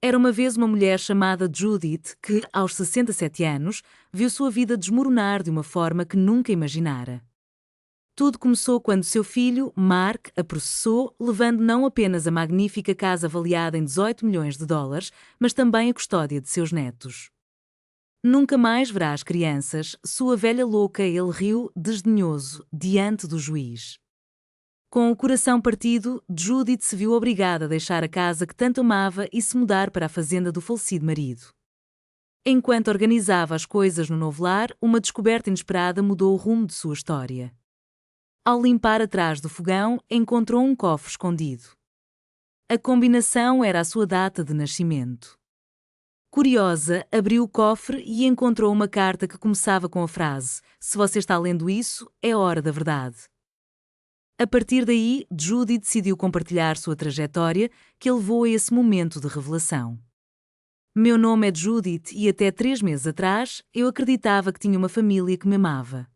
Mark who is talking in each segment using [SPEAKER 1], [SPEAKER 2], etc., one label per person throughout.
[SPEAKER 1] Era uma vez uma mulher chamada Judith que, aos 67 anos, viu sua vida desmoronar de uma forma que nunca imaginara. Tudo começou quando seu filho, Mark, a processou, levando não apenas a magnífica casa avaliada em 18 milhões de dólares, mas também a custódia de seus netos. Nunca mais verá as crianças, sua velha louca, ele riu, desdenhoso, diante do juiz. Com o coração partido, Judith se viu obrigada a deixar a casa que tanto amava e se mudar para a fazenda do falecido marido. Enquanto organizava as coisas no novo lar, uma descoberta inesperada mudou o rumo de sua história. Ao limpar atrás do fogão, encontrou um cofre escondido. A combinação era a sua data de nascimento. Curiosa, abriu o cofre e encontrou uma carta que começava com a frase: "Se você está lendo isso, é hora da verdade." A partir daí, Judy decidiu compartilhar sua trajetória, que a levou a esse momento de revelação. Meu nome é Judith e até 3 meses atrás, eu acreditava que tinha uma família que me amava.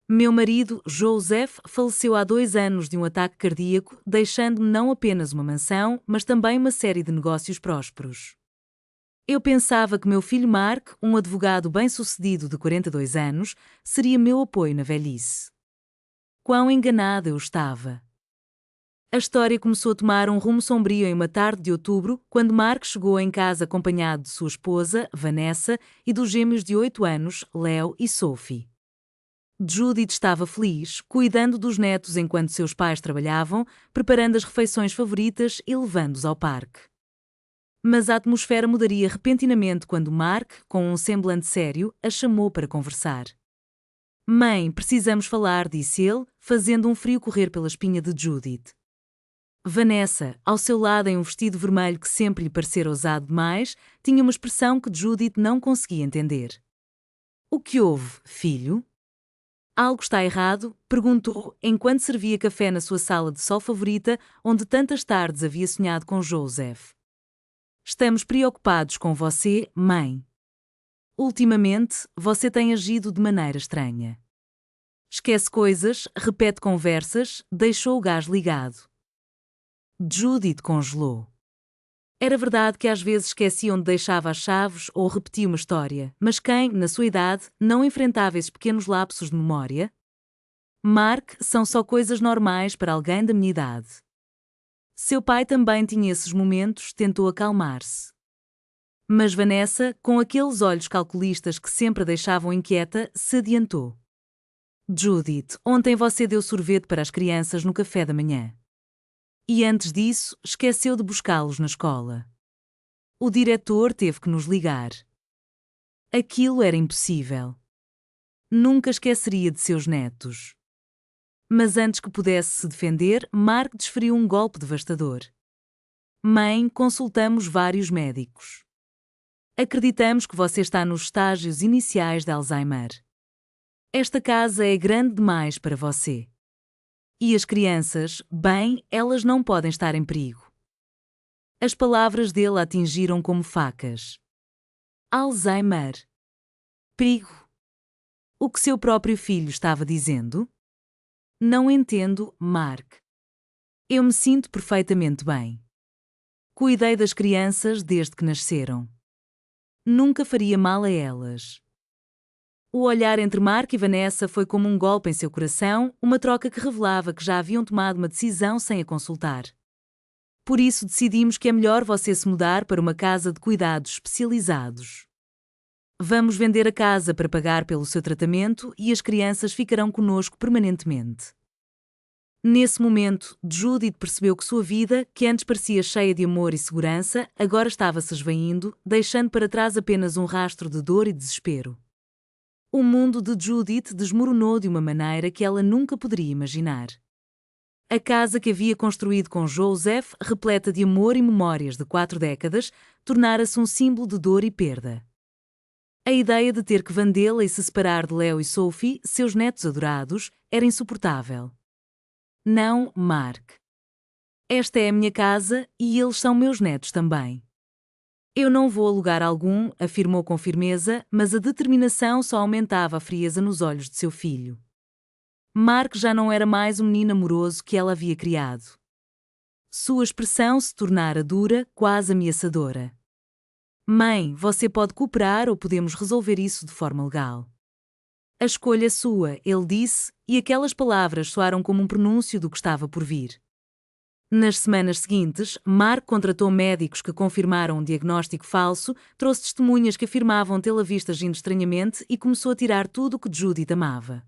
[SPEAKER 1] Meu marido, Joseph, faleceu há 2 anos de um ataque cardíaco, deixando-me não apenas uma mansão, mas também uma série de negócios prósperos. Eu pensava que meu filho Mark, um advogado bem-sucedido de 42 anos, seria meu apoio na velhice. Quão enganada eu estava! A história começou a tomar um rumo sombrio em uma tarde de outubro, quando Mark chegou em casa acompanhado de sua esposa, Vanessa, e dos gêmeos de 8 anos, Leo e Sophie. Judith estava feliz, cuidando dos netos enquanto seus pais trabalhavam, preparando as refeições favoritas e levando-os ao parque. Mas a atmosfera mudaria repentinamente quando Mark, com um semblante sério, a chamou para conversar. "Mãe, precisamos falar", disse ele, fazendo um frio correr pela espinha de Judith. Vanessa, ao seu lado em um vestido vermelho que sempre lhe parecera ousado demais, tinha uma expressão que Judith não conseguia entender. "O que houve, filho?" "Algo está errado?", perguntou, enquanto servia café na sua sala de sol favorita, onde tantas tardes havia sonhado com Joseph. "Estamos preocupados com você, mãe. Ultimamente, você tem agido de maneira estranha. Esquece coisas, repete conversas, deixou o gás ligado." Judith congelou. Era verdade que às vezes esquecia onde deixava as chaves ou repetia uma história, mas quem, na sua idade, não enfrentava esses pequenos lapsos de memória? Mark, são só coisas normais para alguém da minha idade. Seu pai também tinha esses momentos, tentou acalmar-se. Mas Vanessa, com aqueles olhos calculistas que sempre a deixavam inquieta, se adiantou. "Judith, ontem você deu sorvete para as crianças no café da manhã. E antes disso, esqueceu de buscá-los na escola. O diretor teve que nos ligar. Aquilo era impossível. Nunca esqueceria de seus netos." Mas antes que pudesse se defender, Mark desferiu um golpe devastador. "Mãe, consultamos vários médicos. Acreditamos que você está nos estágios iniciais de Alzheimer. Esta casa é grande demais para você. E as crianças, bem, elas não podem estar em perigo." As palavras dele a atingiram como facas. Alzheimer. Perigo. O que seu próprio filho estava dizendo? "Não entendo, Mark. Eu me sinto perfeitamente bem. Cuidei das crianças desde que nasceram. Nunca faria mal a elas." O olhar entre Mark e Vanessa foi como um golpe em seu coração, uma troca que revelava que já haviam tomado uma decisão sem a consultar. "Por isso decidimos que é melhor você se mudar para uma casa de cuidados especializados. Vamos vender a casa para pagar pelo seu tratamento e as crianças ficarão conosco permanentemente." Nesse momento, Judith percebeu que sua vida, que antes parecia cheia de amor e segurança, agora estava se esvaindo, deixando para trás apenas um rastro de dor e desespero. O mundo de Judith desmoronou de uma maneira que ela nunca poderia imaginar. A casa que havia construído com Joseph, repleta de amor e memórias de 4 décadas, tornara-se um símbolo de dor e perda. A ideia de ter que vendê-la e se separar de Leo e Sophie, seus netos adorados, era insuportável. "Não, Mark. Esta é a minha casa e eles são meus netos também. Eu não vou a lugar algum", afirmou com firmeza, mas a determinação só aumentava a frieza nos olhos de seu filho. Mark já não era mais o menino amoroso que ela havia criado. Sua expressão se tornara dura, quase ameaçadora. Mãe, você pode cooperar ou podemos resolver isso de forma legal. A escolha é sua, ele disse, e aquelas palavras soaram como um prenúncio do que estava por vir. Nas semanas seguintes, Mark contratou médicos que confirmaram um diagnóstico falso, trouxe testemunhas que afirmavam tê-la visto agindo estranhamente e começou a tirar tudo o que Judith amava.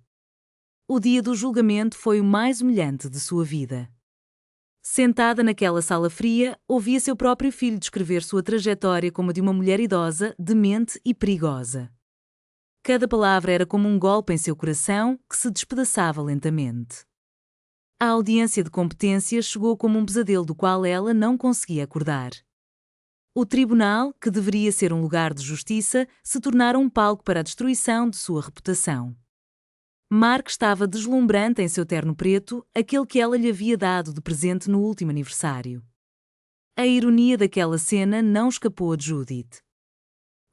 [SPEAKER 1] O dia do julgamento foi o mais humilhante de sua vida. Sentada naquela sala fria, ouvia seu próprio filho descrever sua trajetória como a de uma mulher idosa, demente e perigosa. Cada palavra era como um golpe em seu coração que se despedaçava lentamente. A audiência de competência chegou como um pesadelo do qual ela não conseguia acordar. O tribunal, que deveria ser um lugar de justiça, se tornara um palco para a destruição de sua reputação. Mark estava deslumbrante em seu terno preto, aquele que ela lhe havia dado de presente no último aniversário. A ironia daquela cena não escapou a Judith.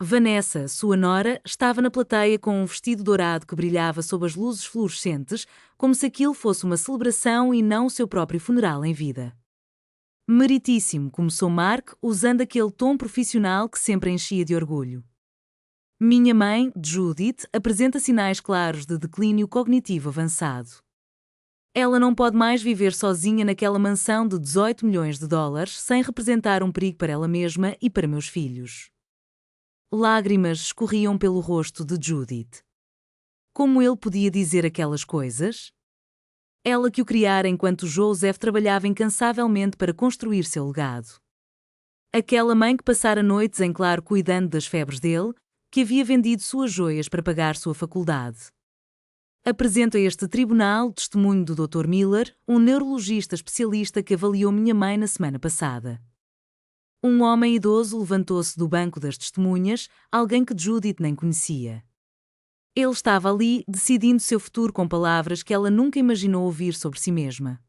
[SPEAKER 1] Vanessa, sua nora, estava na plateia com um vestido dourado que brilhava sob as luzes fluorescentes, como se aquilo fosse uma celebração e não o seu próprio funeral em vida. Meritíssimo, começou Mark, usando aquele tom profissional que sempre enchia de orgulho. Minha mãe, Judith, apresenta sinais claros de declínio cognitivo avançado. Ela não pode mais viver sozinha naquela mansão de 18 milhões de dólares sem representar um perigo para ela mesma e para meus filhos. Lágrimas escorriam pelo rosto de Judith. Como ele podia dizer aquelas coisas? Ela que o criara enquanto Joseph trabalhava incansavelmente para construir seu legado. Aquela mãe que passara noites em claro cuidando das febres dele, que havia vendido suas joias para pagar sua faculdade. Apresento a este tribunal o testemunho do Dr. Miller, um neurologista especialista que avaliou minha mãe na semana passada. Um homem idoso levantou-se do banco das testemunhas, alguém que Judith nem conhecia. Ele estava ali, decidindo seu futuro com palavras que ela nunca imaginou ouvir sobre si mesma.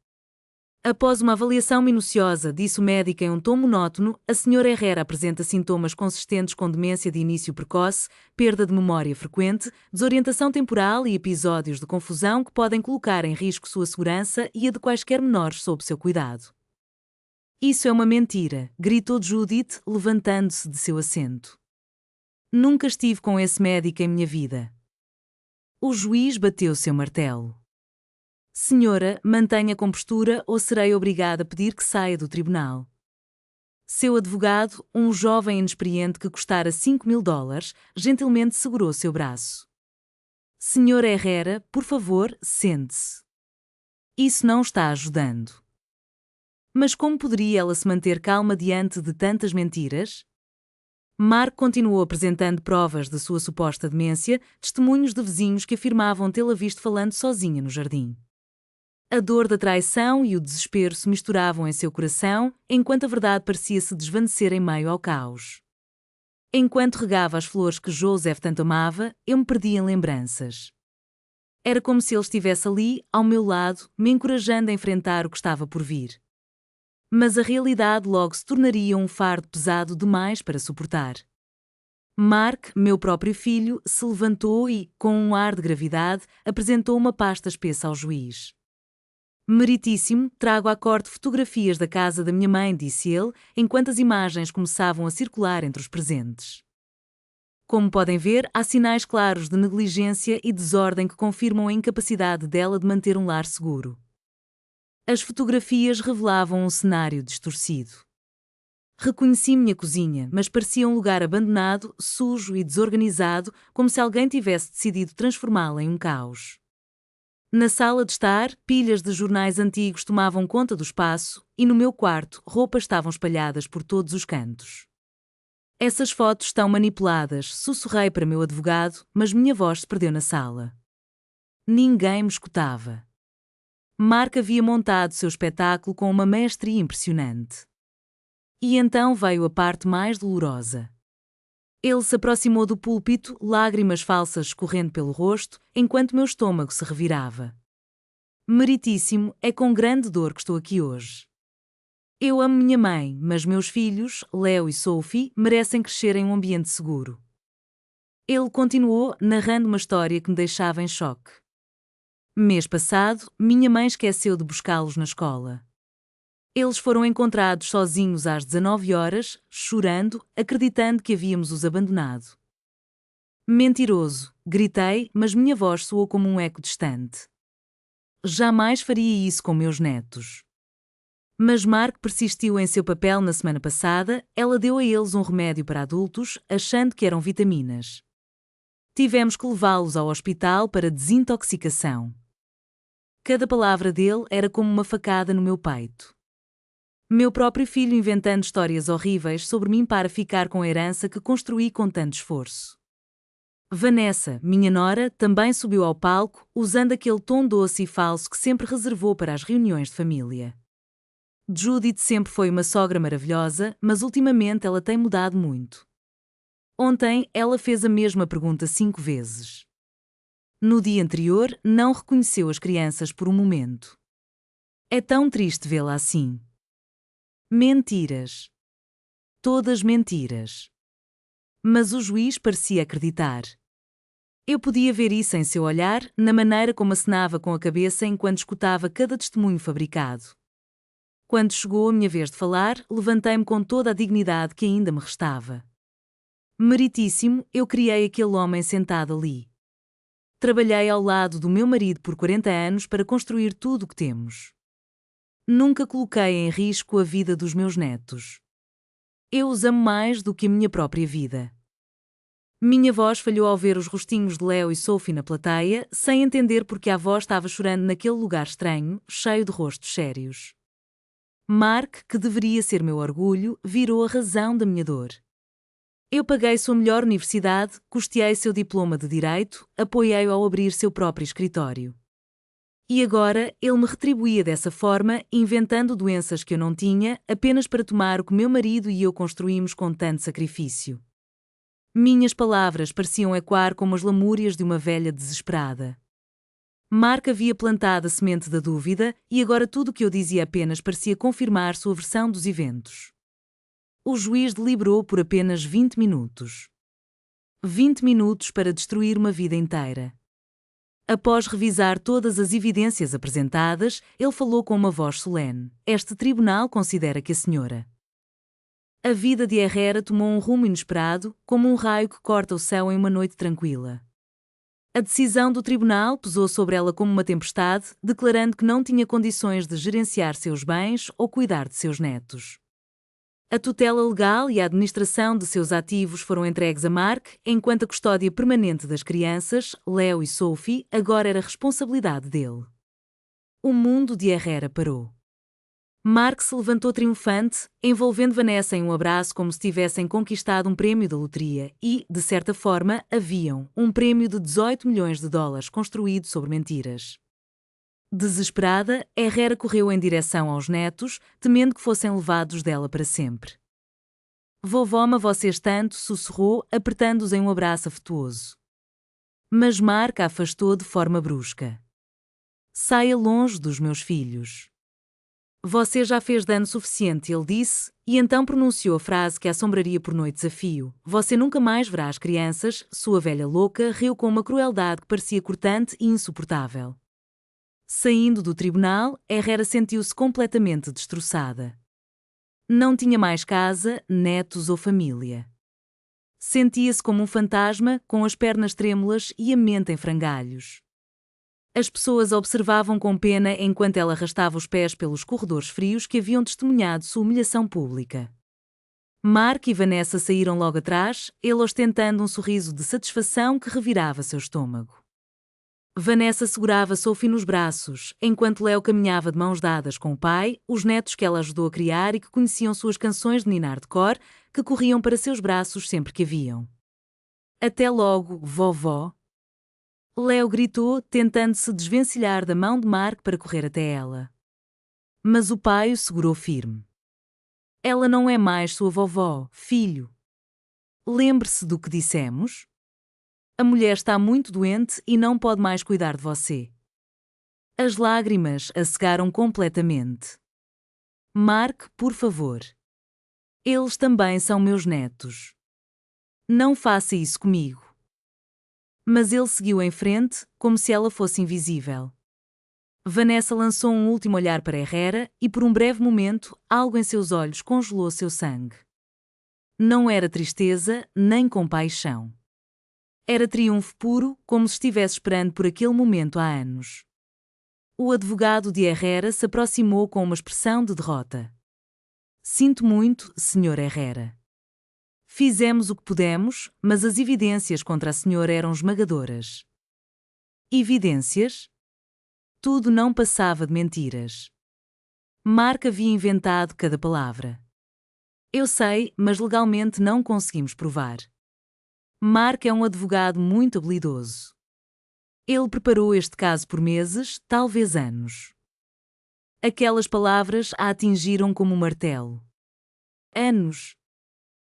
[SPEAKER 1] Após uma avaliação minuciosa, disse o médico em um tom monótono, a Sra. Herrera apresenta sintomas consistentes com demência de início precoce, perda de memória frequente, desorientação temporal e episódios de confusão que podem colocar em risco sua segurança e a de quaisquer menores sob seu cuidado. Isso é uma mentira, gritou Judith, levantando-se de seu assento. Nunca estive com esse médico em minha vida. O juiz bateu seu martelo. Senhora, mantenha compostura ou serei obrigada a pedir que saia do tribunal. Seu advogado, um jovem inexperiente que custara $5.000, gentilmente segurou seu braço. Senhora Herrera, por favor, sente-se. Isso não está ajudando. Mas como poderia ela se manter calma diante de tantas mentiras? Mark continuou apresentando provas de sua suposta demência, testemunhos de vizinhos que afirmavam tê-la visto falando sozinha no jardim. A dor da traição e o desespero se misturavam em seu coração, enquanto a verdade parecia se desvanecer em meio ao caos. Enquanto regava as flores que Joseph tanto amava, eu me perdia em lembranças. Era como se ele estivesse ali, ao meu lado, me encorajando a enfrentar o que estava por vir. Mas a realidade logo se tornaria um fardo pesado demais para suportar. Mark, meu próprio filho, se levantou e, com um ar de gravidade, apresentou uma pasta espessa ao juiz. Meritíssimo, trago à corte fotografias da casa da minha mãe, disse ele, enquanto as imagens começavam a circular entre os presentes. Como podem ver, há sinais claros de negligência e desordem que confirmam a incapacidade dela de manter um lar seguro. As fotografias revelavam um cenário distorcido. Reconheci minha cozinha, mas parecia um lugar abandonado, sujo e desorganizado, como se alguém tivesse decidido transformá-la em um caos. Na sala de estar, pilhas de jornais antigos tomavam conta do espaço e no meu quarto, roupas estavam espalhadas por todos os cantos. Essas fotos estão manipuladas, sussurrei para meu advogado, mas minha voz se perdeu na sala. Ninguém me escutava. Mark havia montado seu espetáculo com uma mestria impressionante. E então veio a parte mais dolorosa. Ele se aproximou do púlpito, lágrimas falsas escorrendo pelo rosto, enquanto meu estômago se revirava. Meritíssimo, é com grande dor que estou aqui hoje. Eu amo minha mãe, mas meus filhos, Leo e Sophie, merecem crescer em um ambiente seguro. Ele continuou, narrando uma história que me deixava em choque. Mês passado, minha mãe esqueceu de buscá-los na escola. Eles foram encontrados sozinhos às 19 horas, chorando, acreditando que havíamos os abandonado. Mentiroso, gritei, mas minha voz soou como um eco distante. Jamais faria isso com meus netos. Mas Mark persistiu em seu papel na semana passada, ela deu a eles um remédio para adultos, achando que eram vitaminas. Tivemos que levá-los ao hospital para desintoxicação. Cada palavra dele era como uma facada no meu peito. Meu próprio filho inventando histórias horríveis sobre mim para ficar com a herança que construí com tanto esforço. Vanessa, minha nora, também subiu ao palco, usando aquele tom doce e falso que sempre reservou para as reuniões de família. Judith sempre foi uma sogra maravilhosa, mas ultimamente ela tem mudado muito. Ontem, ela fez a mesma pergunta 5 vezes. No dia anterior, não reconheceu as crianças por um momento. É tão triste vê-la assim. Mentiras. Todas mentiras. Mas o juiz parecia acreditar. Eu podia ver isso em seu olhar, na maneira como acenava com a cabeça enquanto escutava cada testemunho fabricado. Quando chegou a minha vez de falar, levantei-me com toda a dignidade que ainda me restava. Meritíssimo, eu criei aquele homem sentado ali. Trabalhei ao lado do meu marido por 40 anos para construir tudo o que temos. Nunca coloquei em risco a vida dos meus netos. Eu os amo mais do que a minha própria vida. Minha voz falhou ao ver os rostinhos de Leo e Sophie na plateia, sem entender porque a avó estava chorando naquele lugar estranho, cheio de rostos sérios. Mark, que deveria ser meu orgulho, virou a razão da minha dor. Eu paguei sua melhor universidade, custeei seu diploma de Direito, apoiei-o ao abrir seu próprio escritório. E agora, ele me retribuía dessa forma, inventando doenças que eu não tinha, apenas para tomar o que meu marido e eu construímos com tanto sacrifício. Minhas palavras pareciam ecoar como as lamúrias de uma velha desesperada. Mark havia plantado a semente da dúvida, e agora tudo o que eu dizia apenas parecia confirmar sua versão dos eventos. O juiz deliberou por apenas 20 minutos. 20 minutos para destruir uma vida inteira. Após revisar todas as evidências apresentadas, ele falou com uma voz solene. Este tribunal considera que a senhora... A vida de Herrera tomou um rumo inesperado, como um raio que corta o céu em uma noite tranquila. A decisão do tribunal pesou sobre ela como uma tempestade, declarando que não tinha condições de gerenciar seus bens ou cuidar de seus netos. A tutela legal e a administração de seus ativos foram entregues a Mark, enquanto a custódia permanente das crianças, Leo e Sophie, agora era responsabilidade dele. O mundo de Herrera parou. Mark se levantou triunfante, envolvendo Vanessa em um abraço como se tivessem conquistado um prémio da loteria e, de certa forma, haviam um prémio de 18 milhões de dólares construído sobre mentiras. Desesperada, Herrera correu em direção aos netos, temendo que fossem levados dela para sempre. Vovó ama vocês tanto, sussurrou, apertando-os em um abraço afetuoso. Mas Mark a afastou de forma brusca. Saia longe dos meus filhos. Você já fez dano suficiente, ele disse, e então pronunciou a frase que a assombraria por noites a fio. Você nunca mais verá as crianças. Sua velha louca riu com uma crueldade que parecia cortante e insuportável. Saindo do tribunal, Herrera sentiu-se completamente destroçada. Não tinha mais casa, netos ou família. Sentia-se como um fantasma, com as pernas trêmulas e a mente em frangalhos. As pessoas observavam com pena enquanto ela arrastava os pés pelos corredores frios que haviam testemunhado sua humilhação pública. Mark e Vanessa saíram logo atrás, ele ostentando um sorriso de satisfação que revirava seu estômago. Vanessa segurava Sophie nos braços, enquanto Leo caminhava de mãos dadas com o pai, os netos que ela ajudou a criar e que conheciam suas canções de ninar de cor, que corriam para seus braços sempre que a viam. Até logo, vovó. Leo gritou, tentando se desvencilhar da mão de Mark para correr até ela. Mas o pai o segurou firme. Ela não é mais sua vovó, filho. Lembre-se do que dissemos? A mulher está muito doente e não pode mais cuidar de você. As lágrimas a cegaram completamente. Mark, por favor. Eles também são meus netos. Não faça isso comigo. Mas ele seguiu em frente, como se ela fosse invisível. Vanessa lançou um último olhar para Herrera e, por um breve momento, algo em seus olhos congelou seu sangue. Não era tristeza, nem compaixão. Era triunfo puro, como se estivesse esperando por aquele momento há anos. O advogado de Herrera se aproximou com uma expressão de derrota. Sinto muito, Sr. Herrera. Fizemos o que pudemos, mas as evidências contra a senhora eram esmagadoras. Evidências? Tudo não passava de mentiras. Mark havia inventado cada palavra. Eu sei, mas legalmente não conseguimos provar. Mark é um advogado muito habilidoso. Ele preparou este caso por meses, talvez anos. Aquelas palavras a atingiram como um martelo. Anos.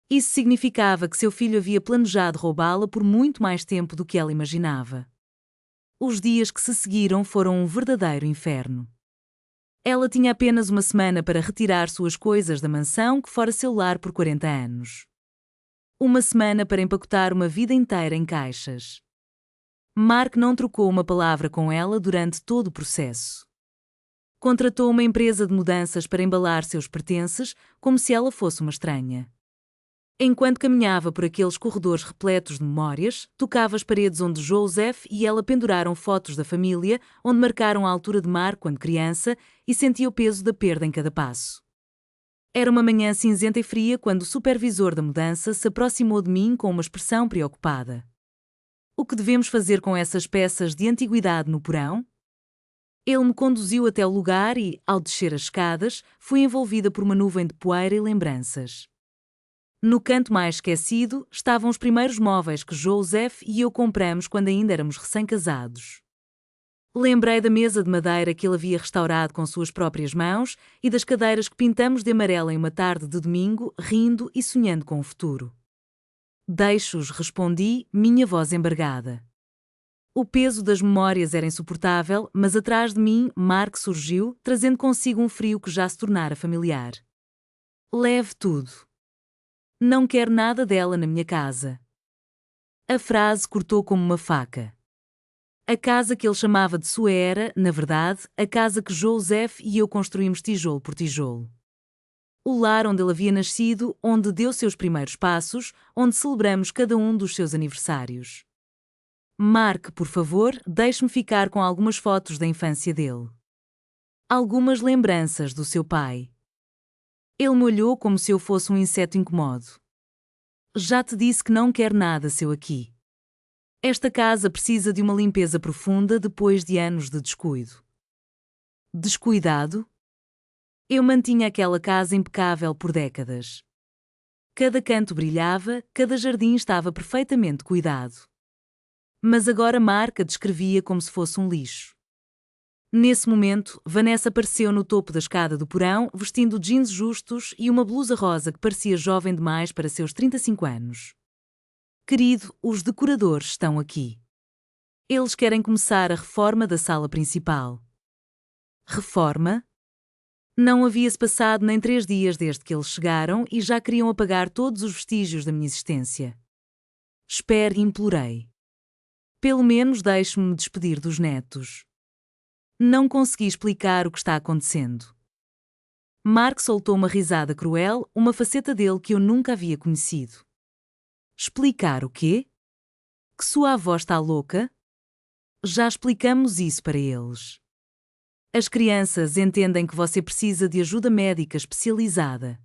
[SPEAKER 1] Isso significava que seu filho havia planejado roubá-la por muito mais tempo do que ela imaginava. Os dias que se seguiram foram um verdadeiro inferno. Ela tinha apenas uma semana para retirar suas coisas da mansão que fora seu lar por 40 anos. Uma semana para empacotar uma vida inteira em caixas. Mark não trocou uma palavra com ela durante todo o processo. Contratou uma empresa de mudanças para embalar seus pertences, como se ela fosse uma estranha. Enquanto caminhava por aqueles corredores repletos de memórias, tocava as paredes onde Joseph e ela penduraram fotos da família, onde marcaram a altura de Mark quando criança, e sentia o peso da perda em cada passo. Era uma manhã cinzenta e fria quando o supervisor da mudança se aproximou de mim com uma expressão preocupada. O que devemos fazer com essas peças de antiguidade no porão? Ele me conduziu até o lugar e, ao descer as escadas, fui envolvida por uma nuvem de poeira e lembranças. No canto mais esquecido estavam os primeiros móveis que Joseph e eu compramos quando ainda éramos recém-casados. Lembrei da mesa de madeira que ele havia restaurado com suas próprias mãos e das cadeiras que pintamos de amarelo em uma tarde de domingo, rindo e sonhando com o futuro. Deixo-os, respondi, minha voz embargada. O peso das memórias era insuportável, mas atrás de mim, Mark surgiu, trazendo consigo um frio que já se tornara familiar. Leve tudo. Não quero nada dela na minha casa. A frase cortou como uma faca. A casa que ele chamava de sua era, na verdade, a casa que Joseph e eu construímos tijolo por tijolo. O lar onde ele havia nascido, onde deu seus primeiros passos, onde celebramos cada um dos seus aniversários. Mark, por favor, deixe-me ficar com algumas fotos da infância dele. Algumas lembranças do seu pai. Ele me olhou como se eu fosse um inseto incomodo. Já te disse que não quer nada seu aqui. Esta casa precisa de uma limpeza profunda depois de anos de descuido. Descuidado? Eu mantinha aquela casa impecável por décadas. Cada canto brilhava, cada jardim estava perfeitamente cuidado. Mas agora Mark a descrevia como se fosse um lixo. Nesse momento, Vanessa apareceu no topo da escada do porão, vestindo jeans justos e uma blusa rosa que parecia jovem demais para seus 35 anos. Querido, os decoradores estão aqui. Eles querem começar a reforma da sala principal. Reforma? Não havia-se passado nem 3 dias desde que eles chegaram e já queriam apagar todos os vestígios da minha existência. Espere, implorei. Pelo menos deixe-me despedir dos netos. Não consegui explicar o que está acontecendo. Mark soltou uma risada cruel, uma faceta dele que eu nunca havia conhecido. Explicar o quê? Que sua avó está louca? Já explicamos isso para eles. As crianças entendem que você precisa de ajuda médica especializada.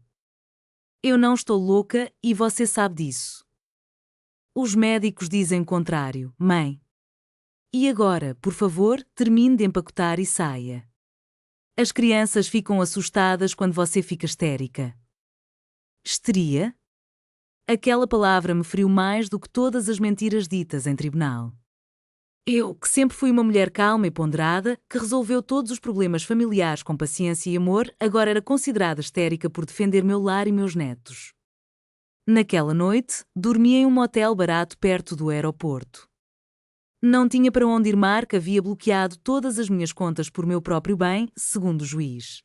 [SPEAKER 1] Eu não estou louca e você sabe disso. Os médicos dizem o contrário, mãe. E agora, por favor, termine de empacotar e saia. As crianças ficam assustadas quando você fica histérica. Histeria? Aquela palavra me feriu mais do que todas as mentiras ditas em tribunal. Eu, que sempre fui uma mulher calma e ponderada, que resolveu todos os problemas familiares com paciência e amor, agora era considerada histérica por defender meu lar e meus netos. Naquela noite, dormi em um motel barato perto do aeroporto. Não tinha para onde ir. Mark havia bloqueado todas as minhas contas por meu próprio bem, segundo o juiz.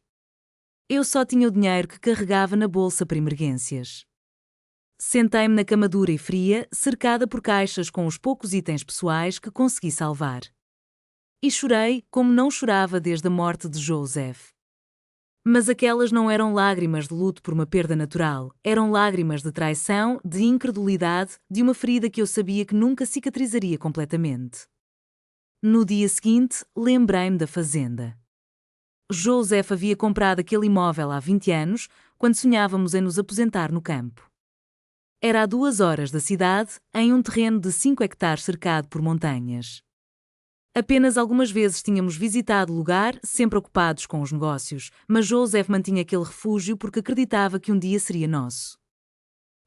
[SPEAKER 1] Eu só tinha o dinheiro que carregava na bolsa para emergências. Sentei-me na cama dura e fria, cercada por caixas com os poucos itens pessoais que consegui salvar. E chorei como não chorava desde a morte de Joseph. Mas aquelas não eram lágrimas de luto por uma perda natural, eram lágrimas de traição, de incredulidade, de uma ferida que eu sabia que nunca cicatrizaria completamente. No dia seguinte, lembrei-me da fazenda. Joseph havia comprado aquele imóvel há 20 anos, quando sonhávamos em nos aposentar no campo. Era a 2 horas da cidade, em um terreno de 5 hectares cercado por montanhas. Apenas algumas vezes tínhamos visitado o lugar, sempre ocupados com os negócios, mas Joseph mantinha aquele refúgio porque acreditava que um dia seria nosso.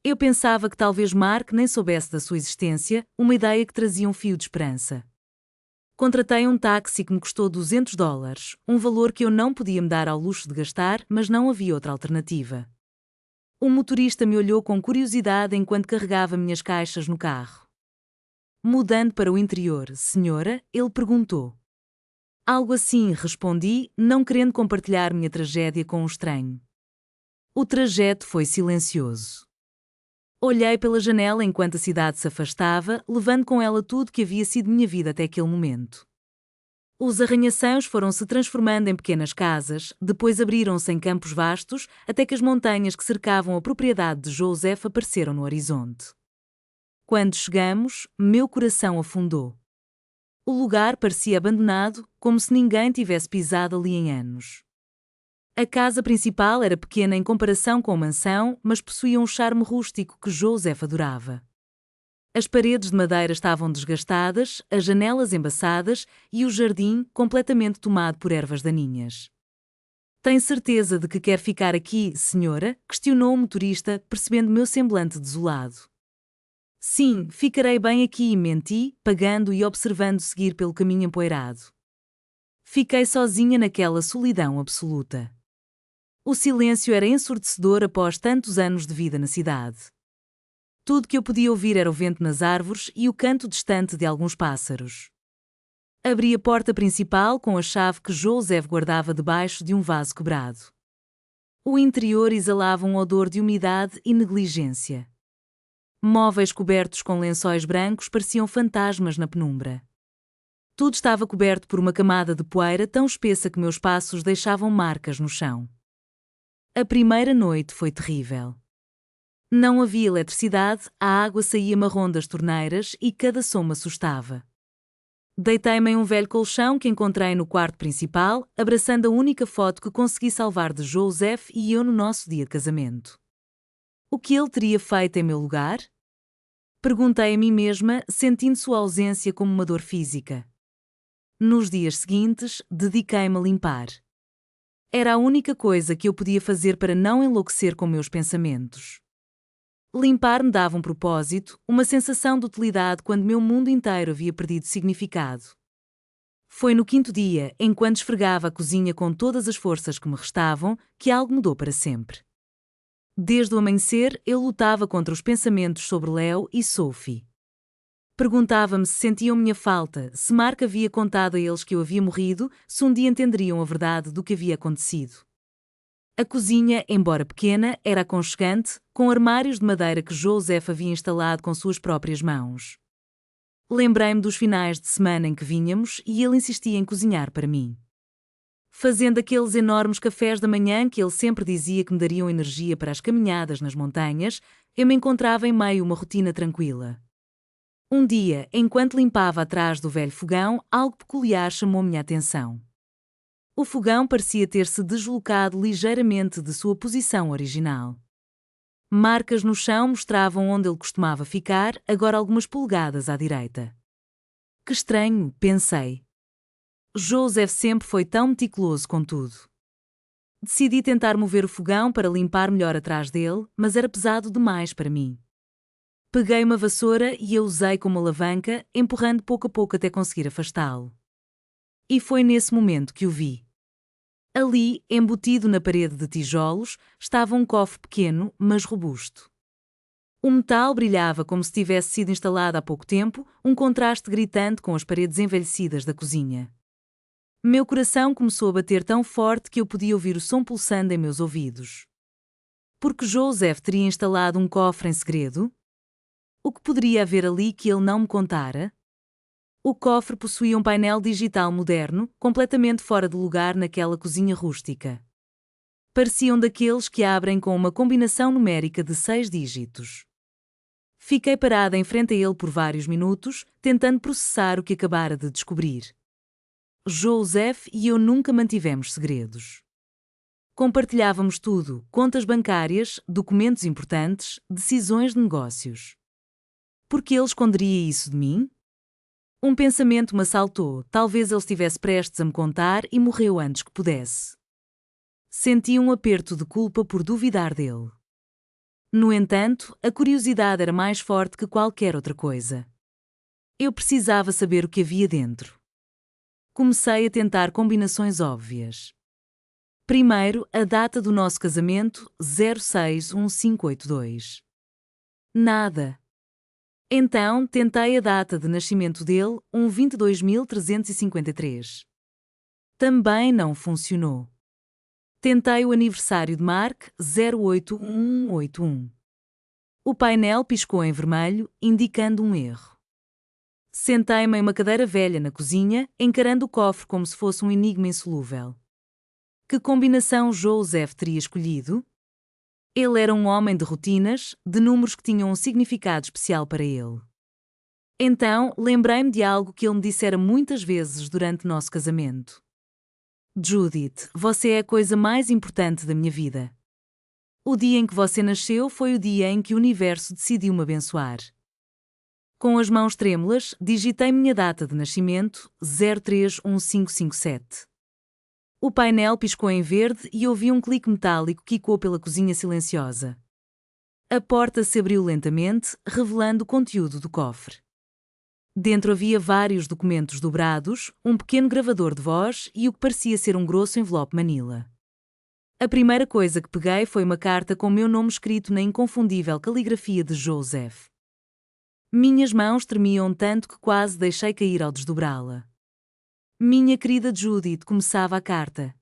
[SPEAKER 1] Eu pensava que talvez Mark nem soubesse da sua existência, uma ideia que trazia um fio de esperança. Contratei um táxi que me custou $200, um valor que eu não podia me dar ao luxo de gastar, mas não havia outra alternativa. O motorista me olhou com curiosidade enquanto carregava minhas caixas no carro. Mudando para o interior, senhora, ele perguntou. Algo assim, respondi, não querendo compartilhar minha tragédia com um estranho. O trajeto foi silencioso. Olhei pela janela enquanto a cidade se afastava, levando com ela tudo que havia sido minha vida até aquele momento. Os arranha-céus foram se transformando em pequenas casas, depois abriram-se em campos vastos, até que as montanhas que cercavam a propriedade de Joseph apareceram no horizonte. Quando chegamos, meu coração afundou. O lugar parecia abandonado, como se ninguém tivesse pisado ali em anos. A casa principal era pequena em comparação com a mansão, mas possuía um charme rústico que Joseph adorava. As paredes de madeira estavam desgastadas, as janelas embaçadas e o jardim completamente tomado por ervas daninhas. Tem certeza de que quer ficar aqui, senhora? Questionou o motorista, percebendo meu semblante desolado. Sim, ficarei bem aqui, menti, pagando e observando seguir pelo caminho empoeirado. Fiquei sozinha naquela solidão absoluta. O silêncio era ensurdecedor após tantos anos de vida na cidade. Tudo que eu podia ouvir era o vento nas árvores e o canto distante de alguns pássaros. Abri a porta principal com a chave que Joseph guardava debaixo de um vaso quebrado. O interior exalava um odor de umidade e negligência. Móveis cobertos com lençóis brancos pareciam fantasmas na penumbra. Tudo estava coberto por uma camada de poeira tão espessa que meus passos deixavam marcas no chão. A primeira noite foi terrível. Não havia eletricidade, a água saía marrom das torneiras e cada som me assustava. Deitei-me em um velho colchão que encontrei no quarto principal, abraçando a única foto que consegui salvar de Joseph e eu no nosso dia de casamento. O que ele teria feito em meu lugar? Perguntei a mim mesma, sentindo sua ausência como uma dor física. Nos dias seguintes, dediquei-me a limpar. Era a única coisa que eu podia fazer para não enlouquecer com meus pensamentos. Limpar me dava um propósito, uma sensação de utilidade quando meu mundo inteiro havia perdido significado. Foi no 5º dia, enquanto esfregava a cozinha com todas as forças que me restavam, que algo mudou para sempre. Desde o amanhecer, eu lutava contra os pensamentos sobre Leo e Sophie. Perguntava-me se sentiam minha falta, se Mark havia contado a eles que eu havia morrido, se um dia entenderiam a verdade do que havia acontecido. A cozinha, embora pequena, era aconchegante, com armários de madeira que Joseph havia instalado com suas próprias mãos. Lembrei-me dos finais de semana em que vinhamos e ele insistia em cozinhar para mim. Fazendo aqueles enormes cafés da manhã que ele sempre dizia que me dariam energia para as caminhadas nas montanhas, eu me encontrava em meio a uma rotina tranquila. Um dia, enquanto limpava atrás do velho fogão, algo peculiar chamou minha atenção. O fogão parecia ter-se deslocado ligeiramente de sua posição original. Marcas no chão mostravam onde ele costumava ficar, agora algumas polegadas à direita. Que estranho, pensei. Joseph sempre foi tão meticuloso com tudo. Decidi tentar mover o fogão para limpar melhor atrás dele, mas era pesado demais para mim. Peguei uma vassoura e a usei como alavanca, empurrando pouco a pouco até conseguir afastá-lo. E foi nesse momento que o vi. Ali, embutido na parede de tijolos, estava um cofre pequeno, mas robusto. O metal brilhava como se tivesse sido instalado há pouco tempo, um contraste gritante com as paredes envelhecidas da cozinha. Meu coração começou a bater tão forte que eu podia ouvir o som pulsando em meus ouvidos. Porque Joseph teria instalado um cofre em segredo? O que poderia haver ali que ele não me contara? O cofre possuía um painel digital moderno, completamente fora de lugar naquela cozinha rústica. Parecia um daqueles que abrem com uma combinação numérica de 6 dígitos. Fiquei parada em frente a ele por vários minutos, tentando processar o que acabara de descobrir. Joseph e eu nunca mantivemos segredos. Compartilhávamos tudo: contas bancárias, documentos importantes, decisões de negócios. Por que ele esconderia isso de mim? Um pensamento me assaltou: talvez ele estivesse prestes a me contar e morreu antes que pudesse. Senti um aperto de culpa por duvidar dele. No entanto, a curiosidade era mais forte que qualquer outra coisa. Eu precisava saber o que havia dentro. Comecei a tentar combinações óbvias. Primeiro, a data do nosso casamento, 061582. Nada. Então, tentei a data de nascimento dele, 1/22.353. Também não funcionou. Tentei o aniversário de Mark, 081181. O painel piscou em vermelho, indicando um erro. Sentei-me em uma cadeira velha na cozinha, encarando o cofre como se fosse um enigma insolúvel. Que combinação Joseph teria escolhido? Ele era um homem de rotinas, de números que tinham um significado especial para ele. Então, lembrei-me de algo que ele me dissera muitas vezes durante nosso casamento. Judith, você é a coisa mais importante da minha vida. O dia em que você nasceu foi o dia em que o universo decidiu me abençoar. Com as mãos trêmulas, digitei minha data de nascimento, 031557. O painel piscou em verde e ouvi um clique metálico que ecoou pela cozinha silenciosa. A porta se abriu lentamente, revelando o conteúdo do cofre. Dentro havia vários documentos dobrados, um pequeno gravador de voz e o que parecia ser um grosso envelope manila. A primeira coisa que peguei foi uma carta com o meu nome escrito na inconfundível caligrafia de Joseph. Minhas mãos tremiam tanto que quase deixei cair ao desdobrá-la. Minha querida Judith, começava a carta.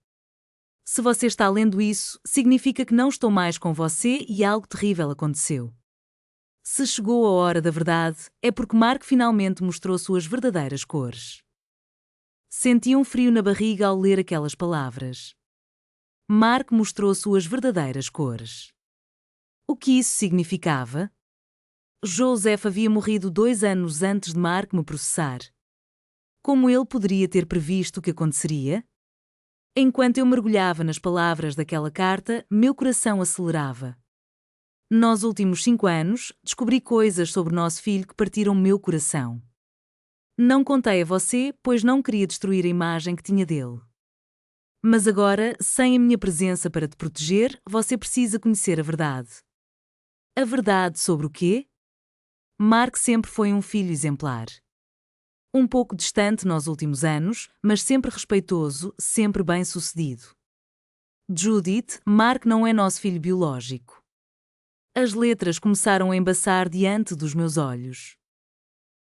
[SPEAKER 1] Se você está lendo isso, significa que não estou mais com você e algo terrível aconteceu. Se chegou a hora da verdade, é porque Mark finalmente mostrou suas verdadeiras cores. Senti um frio na barriga ao ler aquelas palavras. Mark mostrou suas verdadeiras cores. O que isso significava? Joseph havia morrido 2 anos antes de Mark me processar. Como ele poderia ter previsto o que aconteceria? Enquanto eu mergulhava nas palavras daquela carta, meu coração acelerava. Nos últimos 5 anos, descobri coisas sobre nosso filho que partiram meu coração. Não contei a você, pois não queria destruir a imagem que tinha dele. Mas agora, sem a minha presença para te proteger, você precisa conhecer a verdade. A verdade sobre o quê? Mark sempre foi um filho exemplar. Um pouco distante nos últimos anos, mas sempre respeitoso, sempre bem-sucedido. Judith, Mark não é nosso filho biológico. As letras começaram a embaçar diante dos meus olhos.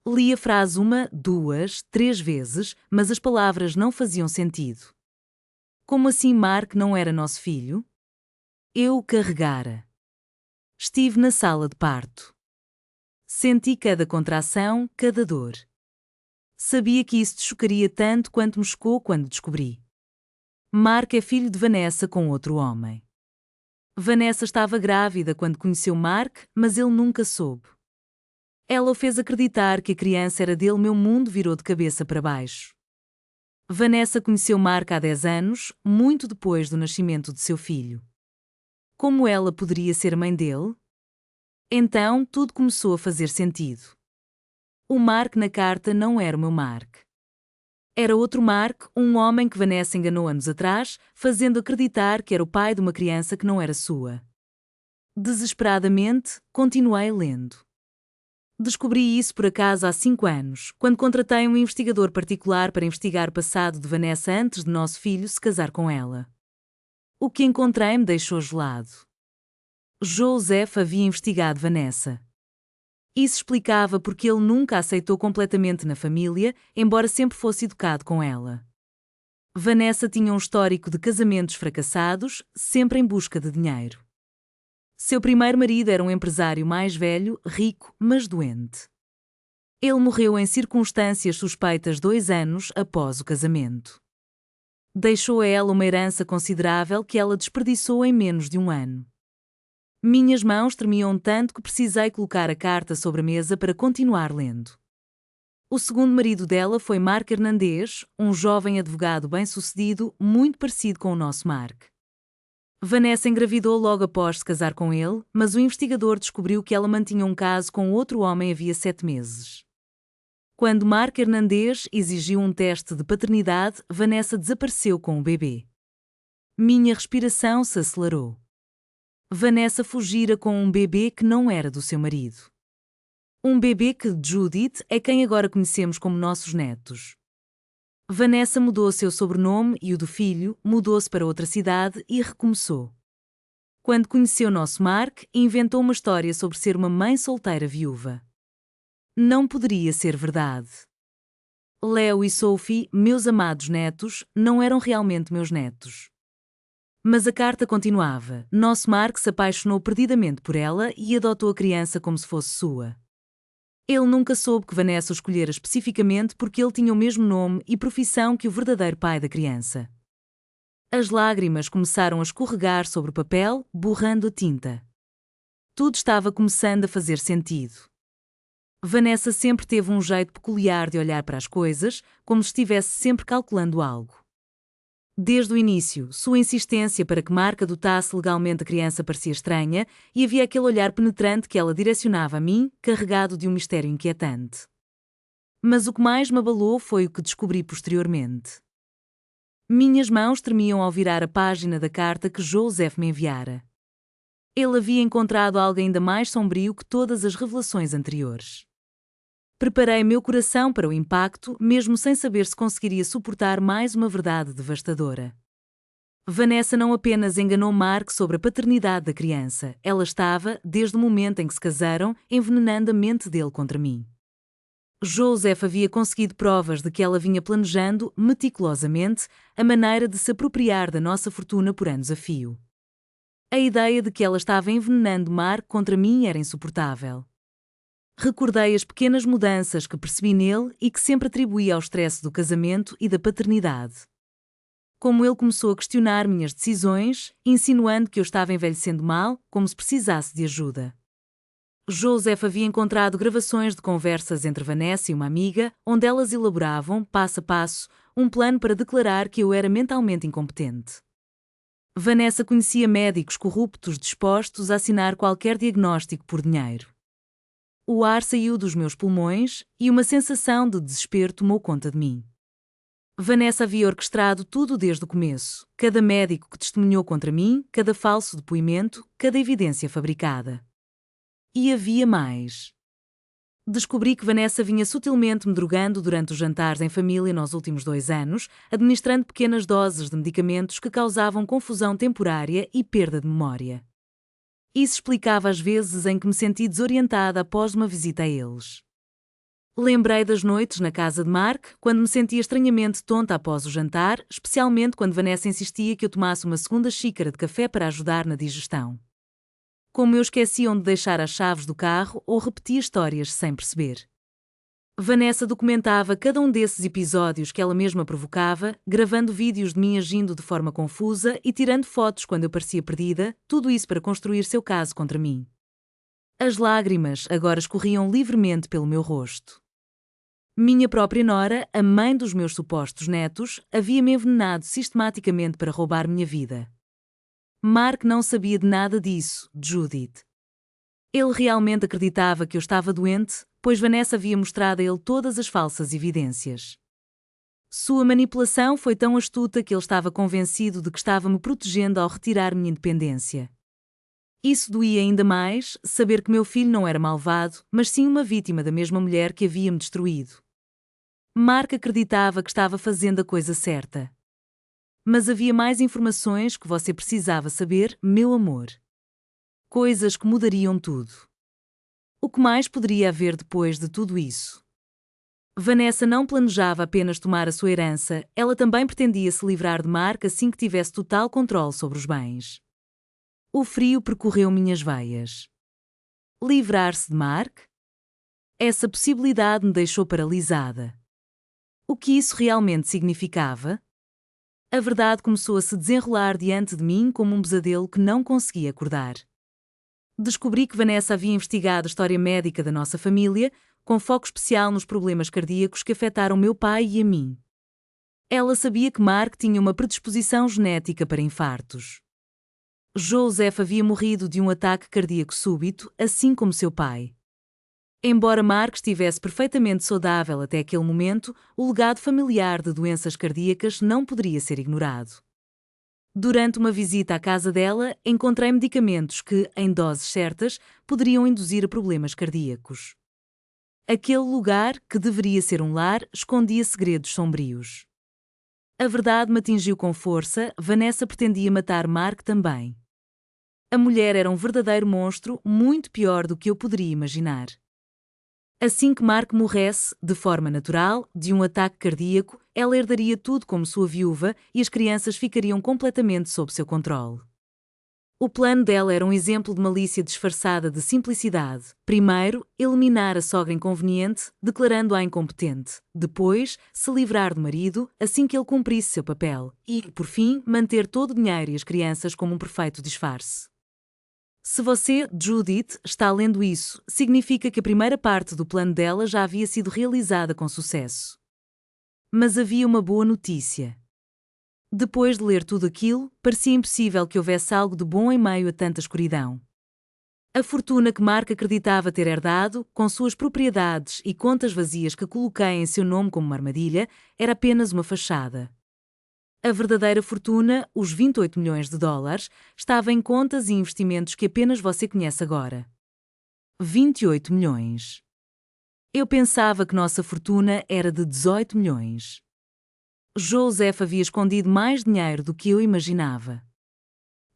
[SPEAKER 1] Li a frase 1, 2, 3 vezes, mas as palavras não faziam sentido. Como assim Mark não era nosso filho? Eu o carregara. Estive na sala de parto. Senti cada contração, cada dor. Sabia que isso te chocaria tanto quanto me chocou quando descobri. Mark é filho de Vanessa com outro homem. Vanessa estava grávida quando conheceu Mark, mas ele nunca soube. Ela o fez acreditar que a criança era dele. Meu mundo virou de cabeça para baixo. Vanessa conheceu Mark há 10 anos, muito depois do nascimento de seu filho. Como ela poderia ser mãe dele? Então, tudo começou a fazer sentido. O Mark na carta não era o meu Mark. Era outro Mark, um homem que Vanessa enganou anos atrás, fazendo acreditar que era o pai de uma criança que não era sua. Desesperadamente, continuei lendo. Descobri isso por acaso há 5 anos, quando contratei um investigador particular para investigar o passado de Vanessa antes de nosso filho se casar com ela. O que encontrei me deixou gelado. Joseph havia investigado Vanessa. Isso explicava porque ele nunca a aceitou completamente na família, embora sempre fosse educado com ela. Vanessa tinha um histórico de casamentos fracassados, sempre em busca de dinheiro. Seu primeiro marido era um empresário mais velho, rico, mas doente. Ele morreu em circunstâncias suspeitas 2 anos após o casamento. Deixou a ela uma herança considerável que ela desperdiçou em menos de um ano. Minhas mãos tremiam tanto que precisei colocar a carta sobre a mesa para continuar lendo. O segundo marido dela foi Mark Hernandez, um jovem advogado bem-sucedido, muito parecido com o nosso Mark. Vanessa engravidou logo após se casar com ele, mas o investigador descobriu que ela mantinha um caso com outro homem havia 7 meses. Quando Mark Hernandez exigiu um teste de paternidade, Vanessa desapareceu com o bebê. Minha respiração se acelerou. Vanessa fugira com um bebê que não era do seu marido. Um bebê que Judith é quem agora conhecemos como nossos netos. Vanessa mudou seu sobrenome e o do filho, mudou-se para outra cidade e recomeçou. Quando conheceu nosso Mark, inventou uma história sobre ser uma mãe solteira viúva. Não poderia ser verdade. Leo e Sophie, meus amados netos, não eram realmente meus netos. Mas a carta continuava. Nosso Mark se apaixonou perdidamente por ela e adotou a criança como se fosse sua. Ele nunca soube que Vanessa o escolhera especificamente porque ele tinha o mesmo nome e profissão que o verdadeiro pai da criança. As lágrimas começaram a escorregar sobre o papel, borrando a tinta. Tudo estava começando a fazer sentido. Vanessa sempre teve um jeito peculiar de olhar para as coisas, como se estivesse sempre calculando algo. Desde o início, sua insistência para que Mark adotasse legalmente a criança parecia estranha e havia aquele olhar penetrante que ela direcionava a mim, carregado de um mistério inquietante. Mas o que mais me abalou foi o que descobri posteriormente. Minhas mãos tremiam ao virar a página da carta que Joseph me enviara. Ele havia encontrado algo ainda mais sombrio que todas as revelações anteriores. Preparei meu coração para o impacto, mesmo sem saber se conseguiria suportar mais uma verdade devastadora. Vanessa não apenas enganou Mark sobre a paternidade da criança, ela estava, desde o momento em que se casaram, envenenando a mente dele contra mim. Joseph havia conseguido provas de que ela vinha planejando, meticulosamente, a maneira de se apropriar da nossa fortuna por anos a fio. A ideia de que ela estava envenenando Mark contra mim era insuportável. Recordei as pequenas mudanças que percebi nele e que sempre atribuía ao estresse do casamento e da paternidade. Como ele começou a questionar minhas decisões, insinuando que eu estava envelhecendo mal, como se precisasse de ajuda. Joseph havia encontrado gravações de conversas entre Vanessa e uma amiga, onde elas elaboravam, passo a passo, um plano para declarar que eu era mentalmente incompetente. Vanessa conhecia médicos corruptos dispostos a assinar qualquer diagnóstico por dinheiro. O ar saiu dos meus pulmões e uma sensação de desespero tomou conta de mim. Vanessa havia orquestrado tudo desde o começo, cada médico que testemunhou contra mim, cada falso depoimento, cada evidência fabricada. E havia mais. Descobri que Vanessa vinha sutilmente me drogando durante os jantares em família nos últimos 2 anos, administrando pequenas doses de medicamentos que causavam confusão temporária e perda de memória. Isso explicava as vezes em que me senti desorientada após uma visita a eles. Lembrei das noites na casa de Mark, quando me sentia estranhamente tonta após o jantar, especialmente quando Vanessa insistia que eu tomasse uma segunda xícara de café para ajudar na digestão. Como eu esquecia onde deixar as chaves do carro ou repetia histórias sem perceber. Vanessa documentava cada um desses episódios que ela mesma provocava, gravando vídeos de mim agindo de forma confusa e tirando fotos quando eu parecia perdida, tudo isso para construir seu caso contra mim. As lágrimas agora escorriam livremente pelo meu rosto. Minha própria nora, a mãe dos meus supostos netos, havia-me envenenado sistematicamente para roubar minha vida. Mark não sabia de nada disso, Judith. Ele realmente acreditava que eu estava doente, pois Vanessa havia mostrado a ele todas as falsas evidências. Sua manipulação foi tão astuta que ele estava convencido de que estava me protegendo ao retirar minha independência. Isso doía ainda mais, saber que meu filho não era malvado, mas sim uma vítima da mesma mulher que havia me destruído. Mark acreditava que estava fazendo a coisa certa. Mas havia mais informações que você precisava saber, meu amor. Coisas que mudariam tudo. O que mais poderia haver depois de tudo isso? Vanessa não planejava apenas tomar a sua herança, ela também pretendia se livrar de Mark assim que tivesse total controle sobre os bens. O frio percorreu minhas veias. Livrar-se de Mark? Essa possibilidade me deixou paralisada. O que isso realmente significava? A verdade começou a se desenrolar diante de mim como um pesadelo que não conseguia acordar. Descobri que Vanessa havia investigado a história médica da nossa família, com foco especial nos problemas cardíacos que afetaram meu pai e a mim. Ela sabia que Mark tinha uma predisposição genética para infartos. Joseph havia morrido de um ataque cardíaco súbito, assim como seu pai. Embora Mark estivesse perfeitamente saudável até aquele momento, o legado familiar de doenças cardíacas não poderia ser ignorado. Durante uma visita à casa dela, encontrei medicamentos que, em doses certas, poderiam induzir a problemas cardíacos. Aquele lugar, que deveria ser um lar, escondia segredos sombrios. A verdade me atingiu com força, Vanessa pretendia matar Mark também. A mulher era um verdadeiro monstro, muito pior do que eu poderia imaginar. Assim que Mark morresse, de forma natural, de um ataque cardíaco, ela herdaria tudo como sua viúva e as crianças ficariam completamente sob seu controle. O plano dela era um exemplo de malícia disfarçada de simplicidade. Primeiro, eliminar a sogra inconveniente, declarando-a incompetente. Depois, se livrar do marido, assim que ele cumprisse seu papel. E, por fim, manter todo o dinheiro e as crianças como um perfeito disfarce. Se você, Judith, está lendo isso, significa que a primeira parte do plano dela já havia sido realizada com sucesso. Mas havia uma boa notícia. Depois de ler tudo aquilo, parecia impossível que houvesse algo de bom em meio a tanta escuridão. A fortuna que Mark acreditava ter herdado, com suas propriedades e contas vazias que coloquei em seu nome como uma armadilha, era apenas uma fachada. A verdadeira fortuna, os 28 milhões de dólares, estava em contas e investimentos que apenas você conhece agora. 28 milhões. Eu pensava que nossa fortuna era de 18 milhões. Joseph havia escondido mais dinheiro do que eu imaginava.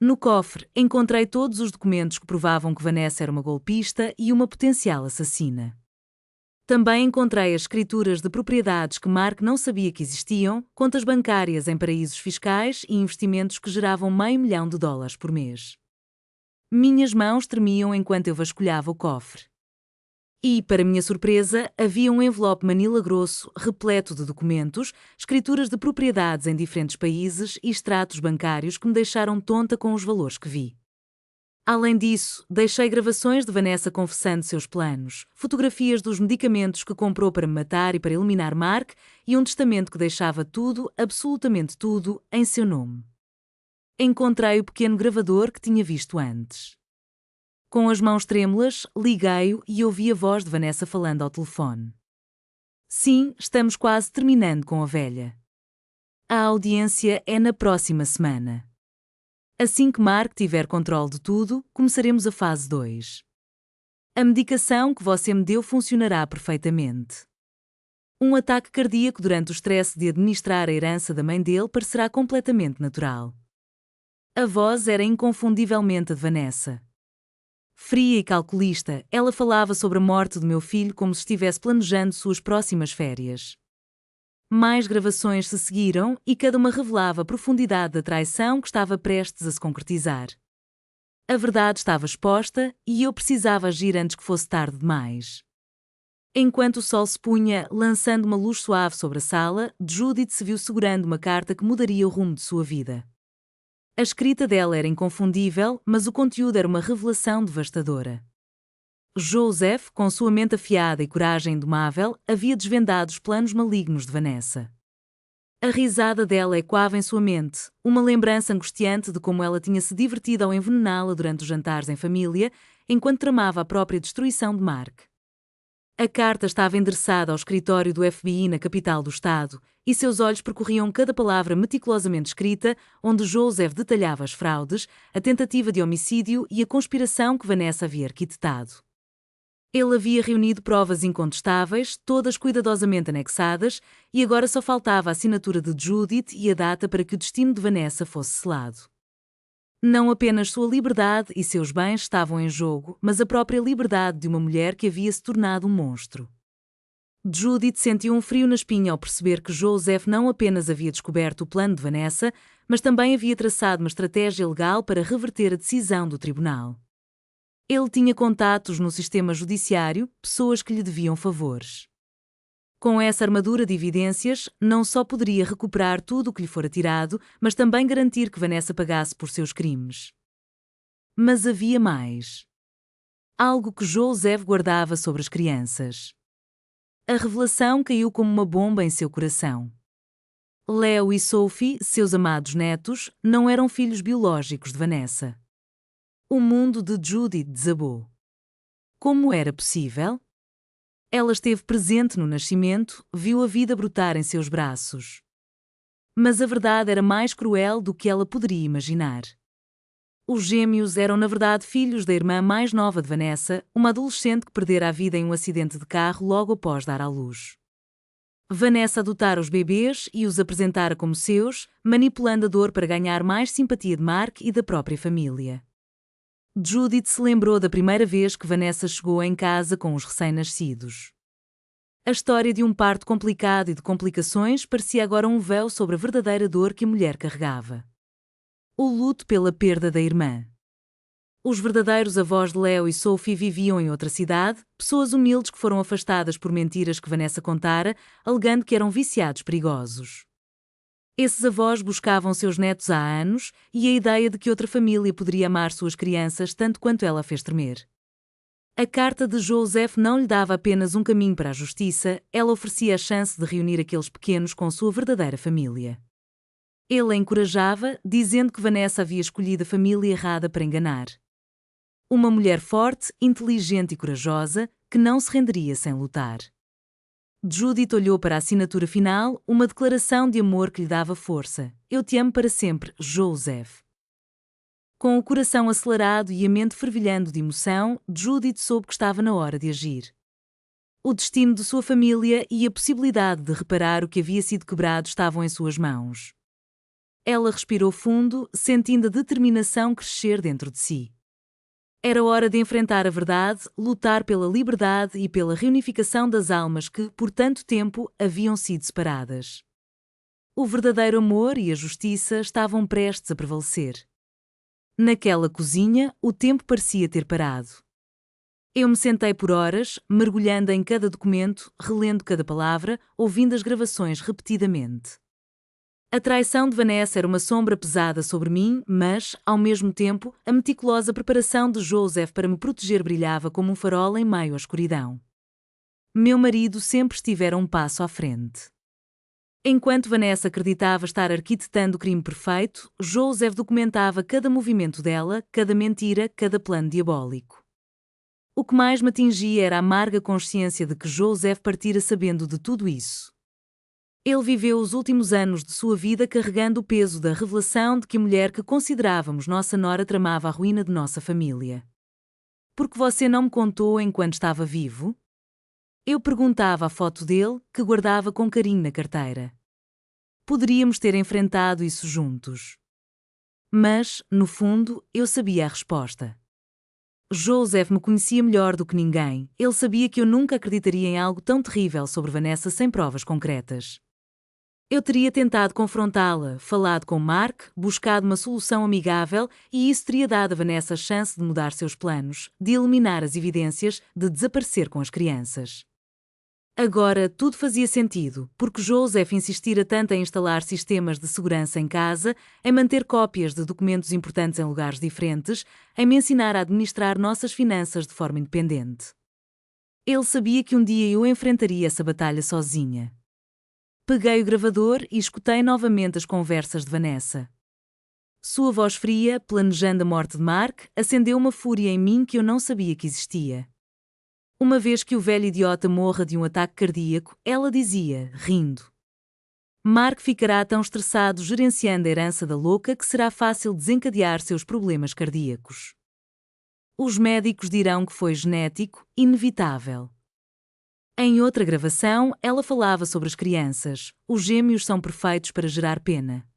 [SPEAKER 1] No cofre, encontrei todos os documentos que provavam que Vanessa era uma golpista e uma potencial assassina. Também encontrei as escrituras de propriedades que Mark não sabia que existiam, contas bancárias em paraísos fiscais e investimentos que geravam $500 mil por mês. Minhas mãos tremiam enquanto eu vasculhava o cofre. E, para minha surpresa, havia um envelope manila grosso, repleto de documentos, escrituras de propriedades em diferentes países e extratos bancários que me deixaram tonta com os valores que vi. Além disso, deixei gravações de Vanessa confessando seus planos, fotografias dos medicamentos que comprou para me matar e para eliminar Mark e um testamento que deixava tudo, absolutamente tudo, em seu nome. Encontrei o pequeno gravador que tinha visto antes. Com as mãos trêmulas, liguei-o e ouvi a voz de Vanessa falando ao telefone. Sim, estamos quase terminando com a velha. A audiência é na próxima semana. Assim que Mark tiver controle de tudo, começaremos a fase 2. A medicação que você me deu funcionará perfeitamente. Um ataque cardíaco durante o estresse de administrar a herança da mãe dele parecerá completamente natural. A voz era inconfundivelmente a de Vanessa. Fria e calculista, ela falava sobre a morte do meu filho como se estivesse planejando suas próximas férias. Mais gravações se seguiram e cada uma revelava a profundidade da traição que estava prestes a se concretizar. A verdade estava exposta e eu precisava agir antes que fosse tarde demais. Enquanto o sol se punha, lançando uma luz suave sobre a sala, Judith se viu segurando uma carta que mudaria o rumo de sua vida. A escrita dela era inconfundível, mas o conteúdo era uma revelação devastadora. Joseph, com sua mente afiada e coragem indomável, havia desvendado os planos malignos de Vanessa. A risada dela ecoava em sua mente, uma lembrança angustiante de como ela tinha se divertido ao envenená-la durante os jantares em família, enquanto tramava a própria destruição de Mark. A carta estava endereçada ao escritório do FBI na capital do estado, e seus olhos percorriam cada palavra meticulosamente escrita, onde Joseph detalhava as fraudes, a tentativa de homicídio e a conspiração que Vanessa havia arquitetado. Ele havia reunido provas incontestáveis, todas cuidadosamente anexadas, e agora só faltava a assinatura de Judith e a data para que o destino de Vanessa fosse selado. Não apenas sua liberdade e seus bens estavam em jogo, mas a própria liberdade de uma mulher que havia se tornado um monstro. Judith sentiu um frio na espinha ao perceber que Joseph não apenas havia descoberto o plano de Vanessa, mas também havia traçado uma estratégia legal para reverter a decisão do tribunal. Ele tinha contatos no sistema judiciário, pessoas que lhe deviam favores. Com essa armadura de evidências, não só poderia recuperar tudo o que lhe fora tirado, mas também garantir que Vanessa pagasse por seus crimes. Mas havia mais. Algo que Joseph guardava sobre as crianças. A revelação caiu como uma bomba em seu coração. Leo e Sophie, seus amados netos, não eram filhos biológicos de Vanessa. O mundo de Judith desabou. Como era possível? Ela esteve presente no nascimento, viu a vida brotar em seus braços. Mas a verdade era mais cruel do que ela poderia imaginar. Os gêmeos eram na verdade filhos da irmã mais nova de Vanessa, uma adolescente que perdera a vida em um acidente de carro logo após dar à luz. Vanessa adotara os bebês e os apresentara como seus, manipulando a dor para ganhar mais simpatia de Mark e da própria família. Judith se lembrou da primeira vez que Vanessa chegou em casa com os recém-nascidos. A história de um parto complicado e de complicações parecia agora um véu sobre a verdadeira dor que a mulher carregava. O luto pela perda da irmã. Os verdadeiros avós de Leo e Sophie viviam em outra cidade, pessoas humildes que foram afastadas por mentiras que Vanessa contara, alegando que eram viciados perigosos. Esses avós buscavam seus netos há anos e a ideia de que outra família poderia amar suas crianças tanto quanto ela fez tremer. A carta de Joseph não lhe dava apenas um caminho para a justiça, ela oferecia a chance de reunir aqueles pequenos com sua verdadeira família. Ele a encorajava, dizendo que Vanessa havia escolhido a família errada para enganar. Uma mulher forte, inteligente e corajosa, que não se renderia sem lutar. Judith olhou para a assinatura final, uma declaração de amor que lhe dava força. Eu te amo para sempre, Joseph. Com o coração acelerado e a mente fervilhando de emoção, Judith soube que estava na hora de agir. O destino de sua família e a possibilidade de reparar o que havia sido quebrado estavam em suas mãos. Ela respirou fundo, sentindo a determinação crescer dentro de si. Era hora de enfrentar a verdade, lutar pela liberdade e pela reunificação das almas que, por tanto tempo, haviam sido separadas. O verdadeiro amor e a justiça estavam prestes a prevalecer. Naquela cozinha, o tempo parecia ter parado. Eu me sentei por horas, mergulhando em cada documento, relendo cada palavra, ouvindo as gravações repetidamente. A traição de Vanessa era uma sombra pesada sobre mim, mas, ao mesmo tempo, a meticulosa preparação de Joseph para me proteger brilhava como um farol em meio à escuridão. Meu marido sempre estivera um passo à frente. Enquanto Vanessa acreditava estar arquitetando o crime perfeito, Joseph documentava cada movimento dela, cada mentira, cada plano diabólico. O que mais me atingia era a amarga consciência de que Joseph partira sabendo de tudo isso. Ele viveu os últimos anos de sua vida carregando o peso da revelação de que a mulher que considerávamos nossa nora tramava a ruína de nossa família. Por que você não me contou enquanto estava vivo? Eu perguntava à foto dele, que guardava com carinho na carteira. Poderíamos ter enfrentado isso juntos. Mas, no fundo, eu sabia a resposta. Joseph me conhecia melhor do que ninguém, ele sabia que eu nunca acreditaria em algo tão terrível sobre Vanessa sem provas concretas. Eu teria tentado confrontá-la, falado com Mark, buscado uma solução amigável e isso teria dado a Vanessa a chance de mudar seus planos, de eliminar as evidências, de desaparecer com as crianças. Agora tudo fazia sentido, porque Joseph insistira tanto em instalar sistemas de segurança em casa, em manter cópias de documentos importantes em lugares diferentes, em me ensinar a administrar nossas finanças de forma independente. Ele sabia que um dia eu enfrentaria essa batalha sozinha. Peguei o gravador e escutei novamente as conversas de Vanessa. Sua voz fria, planejando a morte de Mark, acendeu uma fúria em mim que eu não sabia que existia. Uma vez que o velho idiota morra de um ataque cardíaco, ela dizia, rindo. Mark ficará tão estressado gerenciando a herança da louca que será fácil desencadear seus problemas cardíacos. Os médicos dirão que foi genético, inevitável. Em outra gravação, ela falava sobre as crianças. Os gêmeos são perfeitos para gerar pena.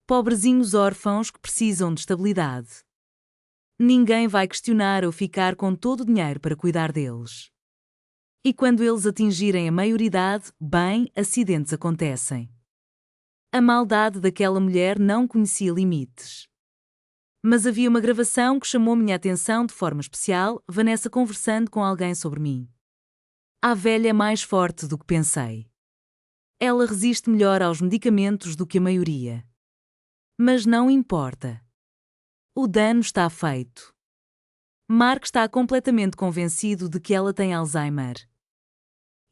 [SPEAKER 1] Pobrezinhos órfãos que precisam de estabilidade. Ninguém vai questionar ou ficar com todo o dinheiro para cuidar deles. E quando eles atingirem a maioridade, bem, acidentes acontecem. A maldade daquela mulher não conhecia limites. Mas havia uma gravação que chamou minha atenção de forma especial, Vanessa conversando com alguém sobre mim. A velha é mais forte do que pensei. Ela resiste melhor aos medicamentos do que a maioria. Mas não importa. O dano está feito. Mark está completamente convencido de que ela tem Alzheimer.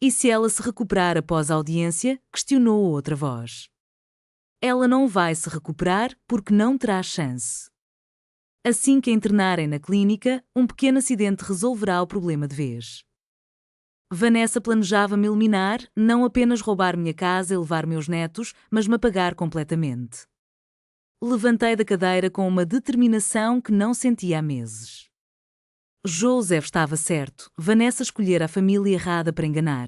[SPEAKER 1] E se ela se recuperar após a audiência? Questionou outra voz. Ela não vai se recuperar porque não terá chance. Assim que a internarem na clínica, um pequeno acidente resolverá o problema de vez. Vanessa planejava me eliminar, não apenas roubar minha casa e levar meus netos, mas me apagar completamente. Levantei da cadeira com uma determinação que não sentia há meses. Joseph estava certo, Vanessa escolhera a família errada para enganar.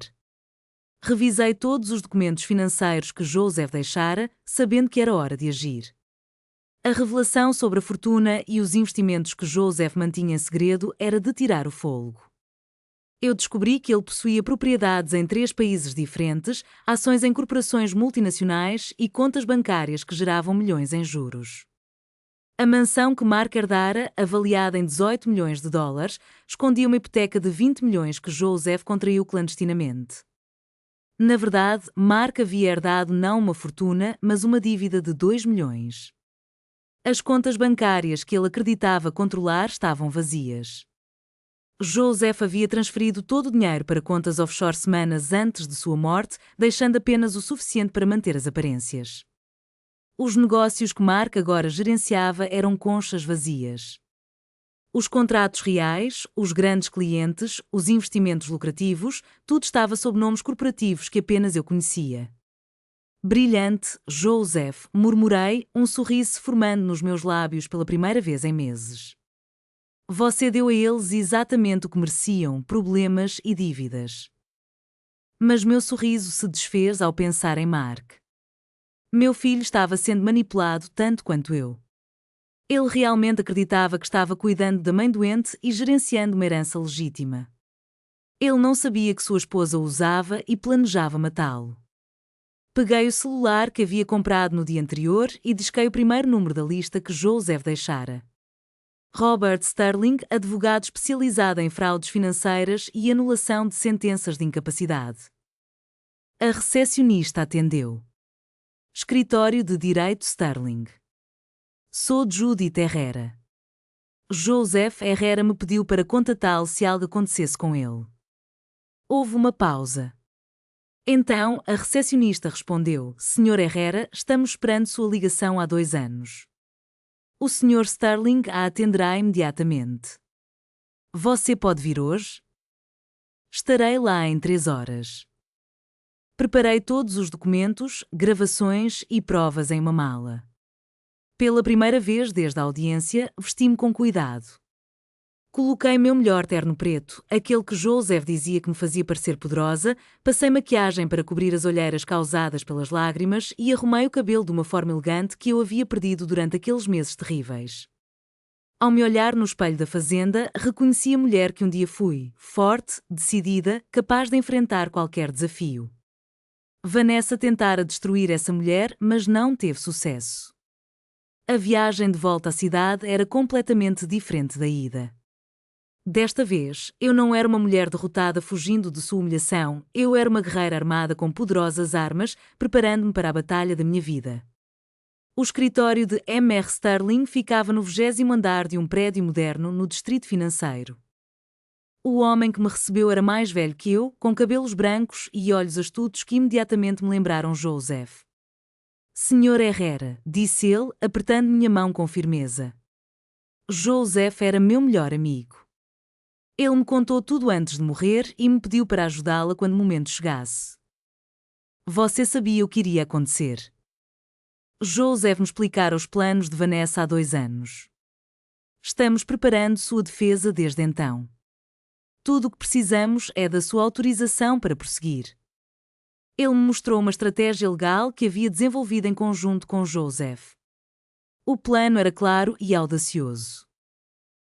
[SPEAKER 1] Revisei todos os documentos financeiros que Joseph deixara, sabendo que era hora de agir. A revelação sobre a fortuna e os investimentos que Joseph mantinha em segredo era de tirar o fôlego. Eu descobri que ele possuía propriedades em 3 países diferentes, ações em corporações multinacionais e contas bancárias que geravam milhões em juros. A mansão que Mark herdara, avaliada em 18 milhões de dólares, escondia uma hipoteca de 20 milhões que Joseph contraiu clandestinamente. Na verdade, Mark havia herdado não uma fortuna, mas uma dívida de 2 milhões. As contas bancárias que ele acreditava controlar estavam vazias. Joseph havia transferido todo o dinheiro para contas offshore semanas antes de sua morte, deixando apenas o suficiente para manter as aparências. Os negócios que Mark agora gerenciava eram conchas vazias. Os contratos reais, os grandes clientes, os investimentos lucrativos, tudo estava sob nomes corporativos que apenas eu conhecia. Brilhante, Joseph, murmurei, um sorriso se formando nos meus lábios pela primeira vez em meses. Você deu a eles exatamente o que mereciam, problemas e dívidas. Mas meu sorriso se desfez ao pensar em Mark. Meu filho estava sendo manipulado tanto quanto eu. Ele realmente acreditava que estava cuidando da mãe doente e gerenciando uma herança legítima. Ele não sabia que sua esposa o usava e planejava matá-lo. Peguei o celular que havia comprado no dia anterior e disquei o primeiro número da lista que Joseph deixara. Robert Sterling, advogado especializado em fraudes financeiras e anulação de sentenças de incapacidade. A recepcionista atendeu. Escritório de Direito Sterling. Sou Judith Herrera. Joseph Herrera me pediu para contatá-lo se algo acontecesse com ele. Houve uma pausa. Então, a recepcionista respondeu: Sr. Herrera, estamos esperando sua ligação há 2 anos. O Sr. Sterling a atenderá imediatamente. Você pode vir hoje? Estarei lá em 3 horas. Preparei todos os documentos, gravações e provas em uma mala. Pela primeira vez desde a audiência, vesti-me com cuidado. Coloquei meu melhor terno preto, aquele que Joseph dizia que me fazia parecer poderosa, passei maquiagem para cobrir as olheiras causadas pelas lágrimas e arrumei o cabelo de uma forma elegante que eu havia perdido durante aqueles meses terríveis. Ao me olhar no espelho da fazenda, reconheci a mulher que um dia fui, forte, decidida, capaz de enfrentar qualquer desafio. Vanessa tentara destruir essa mulher, mas não teve sucesso. A viagem de volta à cidade era completamente diferente da ida. Desta vez, eu não era uma mulher derrotada fugindo de sua humilhação, eu era uma guerreira armada com poderosas armas, preparando-me para a batalha da minha vida. O escritório de M.R. Sterling ficava no 20º andar de um prédio moderno no distrito financeiro. O homem que me recebeu era mais velho que eu, com cabelos brancos e olhos astutos que imediatamente me lembraram Joseph. Sr. Herrera, disse ele, apertando minha mão com firmeza. Joseph era meu melhor amigo. Ele me contou tudo antes de morrer e me pediu para ajudá-la quando o momento chegasse. Você sabia o que iria acontecer. Joseph me explicara os planos de Vanessa há 2 anos. Estamos preparando sua defesa desde então. Tudo o que precisamos é da sua autorização para prosseguir. Ele me mostrou uma estratégia legal que havia desenvolvido em conjunto com Joseph. O plano era claro e audacioso.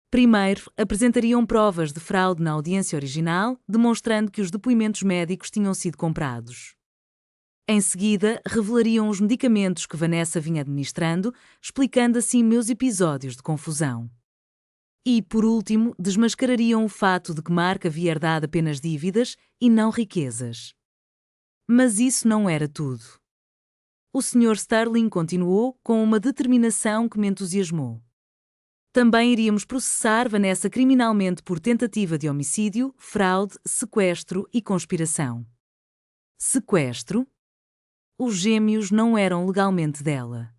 [SPEAKER 1] Primeiro, apresentariam provas de fraude na audiência original, demonstrando que os depoimentos médicos tinham sido comprados. Em seguida, revelariam os medicamentos que Vanessa vinha administrando, explicando assim meus episódios de confusão. E, por último, desmascarariam o fato de que Mark havia herdado apenas dívidas e não riquezas. Mas isso não era tudo. O Sr. Sterling continuou com uma determinação que me entusiasmou. Também iríamos processar Vanessa criminalmente por tentativa de homicídio, fraude, sequestro e conspiração. Sequestro? Os gêmeos não eram legalmente dela.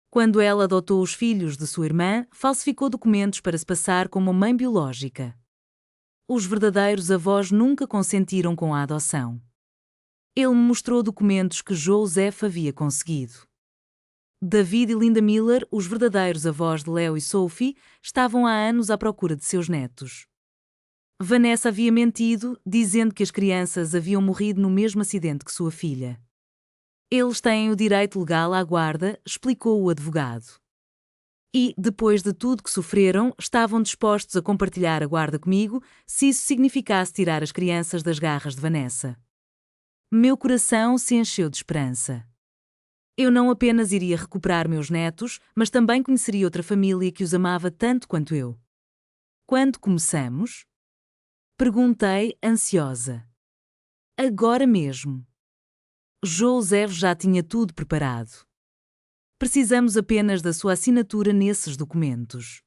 [SPEAKER 1] Quando ela adotou os filhos de sua irmã, falsificou documentos para se passar como mãe biológica. Os verdadeiros avós nunca consentiram com a adoção. Ele me mostrou documentos que Joseph havia conseguido. David e Linda Miller, os verdadeiros avós de Leo e Sophie, estavam há anos à procura de seus netos. Vanessa havia mentido, dizendo que as crianças haviam morrido no mesmo acidente que sua filha. Eles têm o direito legal à guarda, explicou o advogado. E, depois de tudo que sofreram, estavam dispostos a compartilhar a guarda comigo, se isso significasse tirar as crianças das garras de Vanessa. Meu coração se encheu de esperança. Eu não apenas iria recuperar meus netos, mas também conheceria outra família que os amava tanto quanto eu. Quando começamos? Perguntei, ansiosa. Agora mesmo. Joseph já tinha tudo preparado. Precisamos apenas da sua assinatura nesses documentos.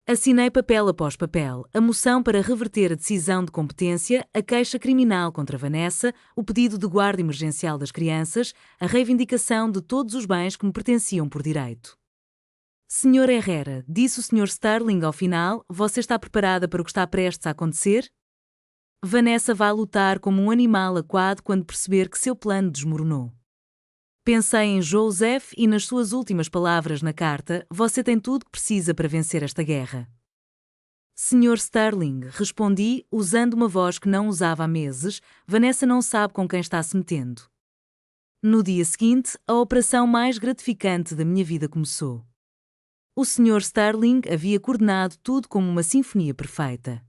[SPEAKER 1] Assinei papel após papel, a moção para reverter a decisão de competência, a queixa criminal contra Vanessa, o pedido de guarda emergencial das crianças, a reivindicação de todos os bens que me pertenciam por direito. Sr. Herrera, disse o Sr. Sterling ao final, você está preparada para o que está prestes a acontecer? Vanessa vai lutar como um animal aquado quando perceber que seu plano desmoronou. Pensei em Joseph e nas suas últimas palavras na carta, você tem tudo que precisa para vencer esta guerra. Sr. Sterling, respondi, usando uma voz que não usava há meses, Vanessa não sabe com quem está se metendo. No dia seguinte, a operação mais gratificante da minha vida começou. O Sr. Sterling havia coordenado tudo como uma sinfonia perfeita.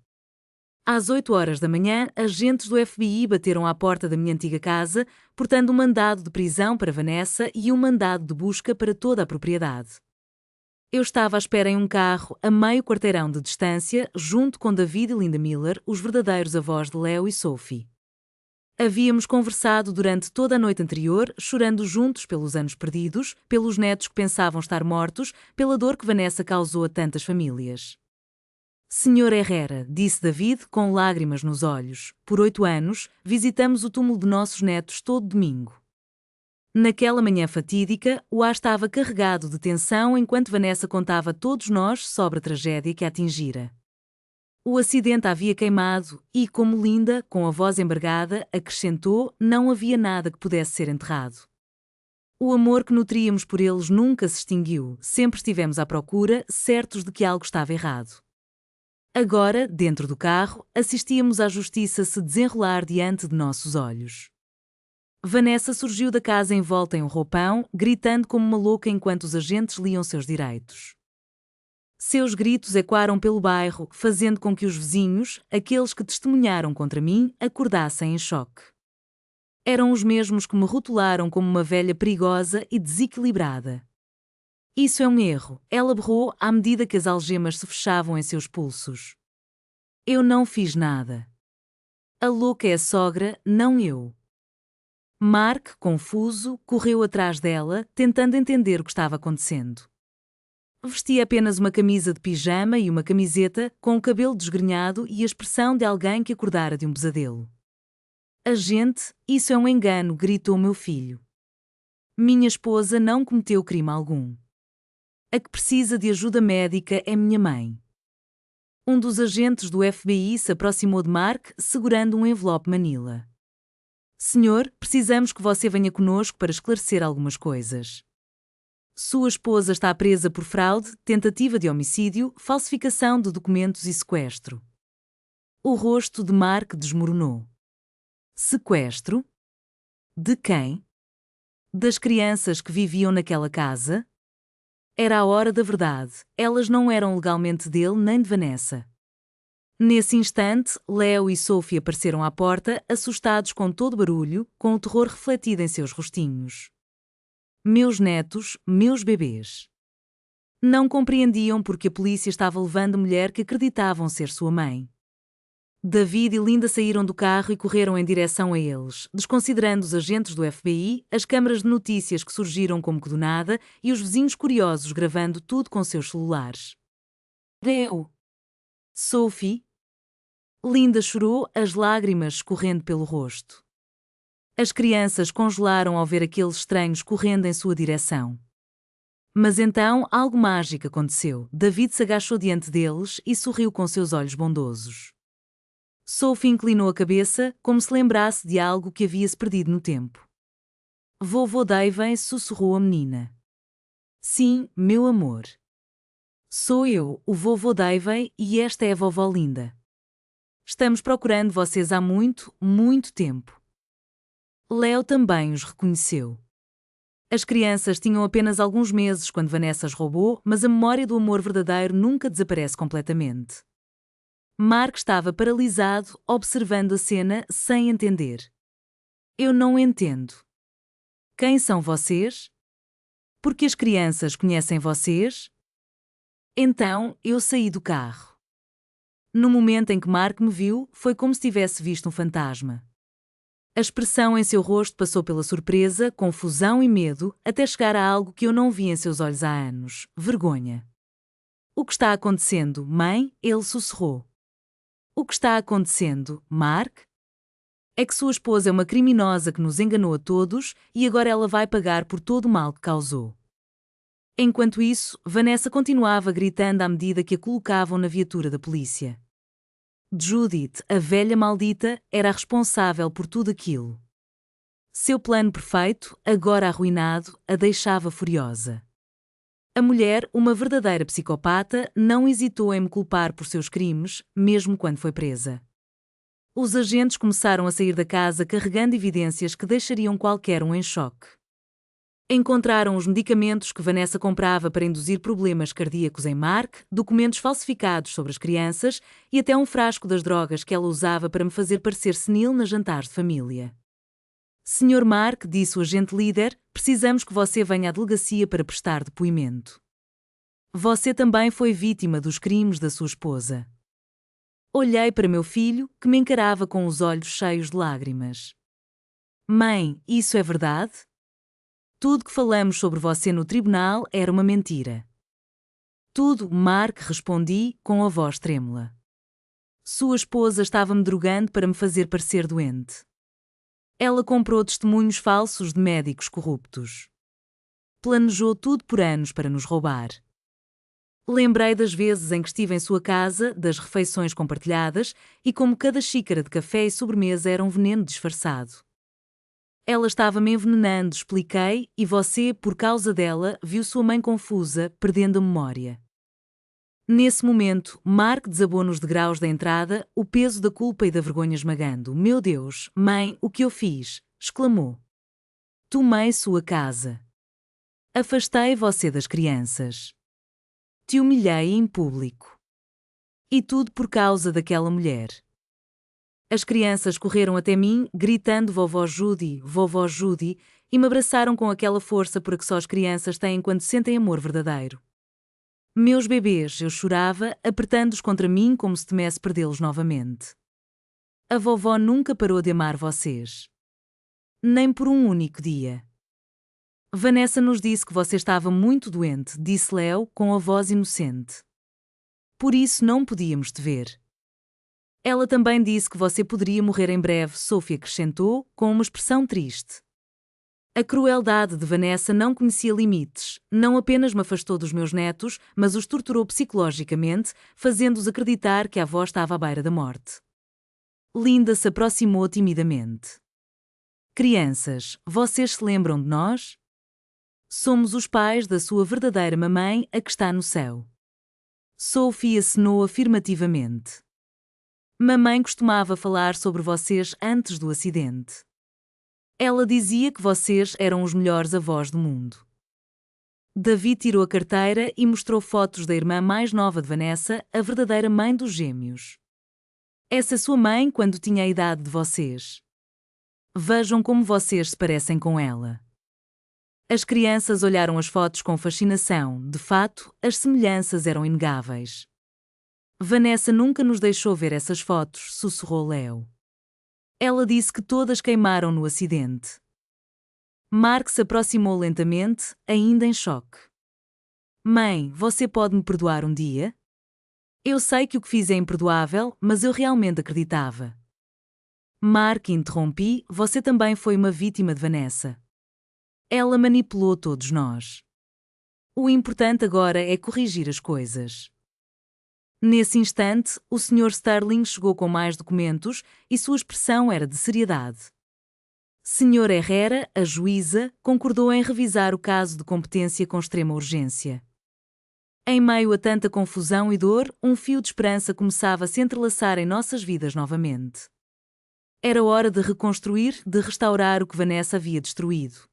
[SPEAKER 1] Às 8 horas da manhã, agentes do FBI bateram à porta da minha antiga casa, portando um mandado de prisão para Vanessa e um mandado de busca para toda a propriedade. Eu estava à espera em um carro a meio quarteirão de distância, junto com David e Linda Miller, os verdadeiros avós de Leo e Sophie. Havíamos conversado durante toda a noite anterior, chorando juntos pelos anos perdidos, pelos netos que pensavam estar mortos, pela dor que Vanessa causou a tantas famílias. Sr. Herrera, disse David com lágrimas nos olhos, por 8 anos, visitamos o túmulo de nossos netos todo domingo. Naquela manhã fatídica, o ar estava carregado de tensão enquanto Vanessa contava a todos nós sobre a tragédia que a atingira. O acidente a havia queimado e, como Linda, com a voz embargada, acrescentou, não havia nada que pudesse ser enterrado. O amor que nutríamos por eles nunca se extinguiu, sempre estivemos à procura, certos de que algo estava errado. Agora, dentro do carro, assistíamos à justiça se desenrolar diante de nossos olhos. Vanessa surgiu da casa envolta em um roupão, gritando como uma louca enquanto os agentes liam seus direitos. Seus gritos ecoaram pelo bairro, fazendo com que os vizinhos, aqueles que testemunharam contra mim, acordassem em choque. Eram os mesmos que me rotularam como uma velha perigosa e desequilibrada. Isso é um erro, ela berrou à medida que as algemas se fechavam em seus pulsos. Eu não fiz nada. A louca é a sogra, não eu. Mark, confuso, correu atrás dela, tentando entender o que estava acontecendo. Vestia apenas uma camisa de pijama e uma camiseta, com o cabelo desgrenhado e a expressão de alguém que acordara de um pesadelo. Agente, isso é um engano, gritou meu filho. Minha esposa não cometeu crime algum. A que precisa de ajuda médica é minha mãe. Um dos agentes do FBI se aproximou de Mark, segurando um envelope Manila. Senhor, precisamos que você venha conosco para esclarecer algumas coisas. Sua esposa está presa por fraude, tentativa de homicídio, falsificação de documentos e sequestro. O rosto de Mark desmoronou. Sequestro? De quem? Das crianças que viviam naquela casa? Era a hora da verdade, elas não eram legalmente dele nem de Vanessa. Nesse instante, Leo e Sophie apareceram à porta, assustados com todo o barulho, com o terror refletido em seus rostinhos. Meus netos, meus bebês. Não compreendiam porque a polícia estava levando a mulher que acreditavam ser sua mãe. David e Linda saíram do carro e correram em direção a eles, desconsiderando os agentes do FBI, as câmaras de notícias que surgiram como que do nada e os vizinhos curiosos gravando tudo com seus celulares. Leo. Sophie. Linda chorou, as lágrimas escorrendo pelo rosto. As crianças congelaram ao ver aqueles estranhos correndo em sua direção. Mas então algo mágico aconteceu. David se agachou diante deles e sorriu com seus olhos bondosos. Sophie inclinou a cabeça, como se lembrasse de algo que havia-se perdido no tempo. Vovô David, sussurrou a menina. Sim, meu amor. Sou eu, o vovô David, e esta é a vovó Linda. Estamos procurando vocês há muito, muito tempo. Leo também os reconheceu. As crianças tinham apenas alguns meses quando Vanessa as roubou, mas a memória do amor verdadeiro nunca desaparece completamente. Mark estava paralisado, observando a cena, sem entender. Eu não entendo. Quem são vocês? Porque as crianças conhecem vocês? Então, eu saí do carro. No momento em que Mark me viu, foi como se tivesse visto um fantasma. A expressão em seu rosto passou pela surpresa, confusão e medo, até chegar a algo que eu não vi em seus olhos há anos: vergonha. O que está acontecendo, mãe? Ele sussurrou. O que está acontecendo, Mark? É que sua esposa é uma criminosa que nos enganou a todos e agora ela vai pagar por todo o mal que causou. Enquanto isso, Vanessa continuava gritando à medida que a colocavam na viatura da polícia. Judith, a velha maldita, era a responsável por tudo aquilo. Seu plano perfeito, agora arruinado, a deixava furiosa. A mulher, uma verdadeira psicopata, não hesitou em me culpar por seus crimes, mesmo quando foi presa. Os agentes começaram a sair da casa carregando evidências que deixariam qualquer um em choque. Encontraram os medicamentos que Vanessa comprava para induzir problemas cardíacos em Mark, documentos falsificados sobre as crianças e até um frasco das drogas que ela usava para me fazer parecer senil nas jantares de família. Sr. Mark, disse o agente líder, precisamos que você venha à delegacia para prestar depoimento. Você também foi vítima dos crimes da sua esposa. Olhei para meu filho, que me encarava com os olhos cheios de lágrimas. Mãe, isso é verdade? Tudo que falamos sobre você no tribunal era uma mentira. Tudo, Mark, respondi, com a voz trêmula. Sua esposa estava-me drogando para me fazer parecer doente. Ela comprou testemunhos falsos de médicos corruptos. Planejou tudo por anos para nos roubar. Lembrei das vezes em que estive em sua casa, das refeições compartilhadas e como cada xícara de café e sobremesa era um veneno disfarçado. Ela estava me envenenando, expliquei, e você, por causa dela, viu sua mãe confusa, perdendo a memória. Nesse momento, Mark desabou nos degraus da entrada, o peso da culpa e da vergonha esmagando. Meu Deus, mãe, o que eu fiz? Exclamou. Tomei sua casa. Afastei você das crianças. Te humilhei em público. E tudo por causa daquela mulher. As crianças correram até mim, gritando vovó Judy, e me abraçaram com aquela força por que só as crianças têm quando sentem amor verdadeiro. Meus bebês, eu chorava, apertando-os contra mim como se temesse perdê-los novamente. A vovó nunca parou de amar vocês. Nem por um único dia. Vanessa nos disse que você estava muito doente, disse Leo, com a voz inocente. Por isso não podíamos te ver. Ela também disse que você poderia morrer em breve, Sophie acrescentou, com uma expressão triste. A crueldade de Vanessa não conhecia limites, não apenas me afastou dos meus netos, mas os torturou psicologicamente, fazendo-os acreditar que a avó estava à beira da morte. Linda se aproximou timidamente. Crianças, vocês se lembram de nós? Somos os pais da sua verdadeira mamãe, a que está no céu. Sophie acenou afirmativamente. Mamãe costumava falar sobre vocês antes do acidente. Ela dizia que vocês eram os melhores avós do mundo. David tirou a carteira e mostrou fotos da irmã mais nova de Vanessa, a verdadeira mãe dos gêmeos. Essa sua mãe quando tinha a idade de vocês. Vejam como vocês se parecem com ela. As crianças olharam as fotos com fascinação. De fato, as semelhanças eram inegáveis. Vanessa nunca nos deixou ver essas fotos, sussurrou Leo. Ela disse que todas queimaram no acidente. Mark se aproximou lentamente, ainda em choque. Mãe, você pode me perdoar um dia? Eu sei que o que fiz é imperdoável, mas eu realmente acreditava. Mark, interrompi, você também foi uma vítima de Vanessa. Ela manipulou todos nós. O importante agora é corrigir as coisas. Nesse instante, o Sr. Sterling chegou com mais documentos e sua expressão era de seriedade. Sr. Herrera, a juíza, concordou em revisar o caso de competência com extrema urgência. Em meio a tanta confusão e dor, um fio de esperança começava a se entrelaçar em nossas vidas novamente. Era hora de reconstruir, de restaurar o que Vanessa havia destruído.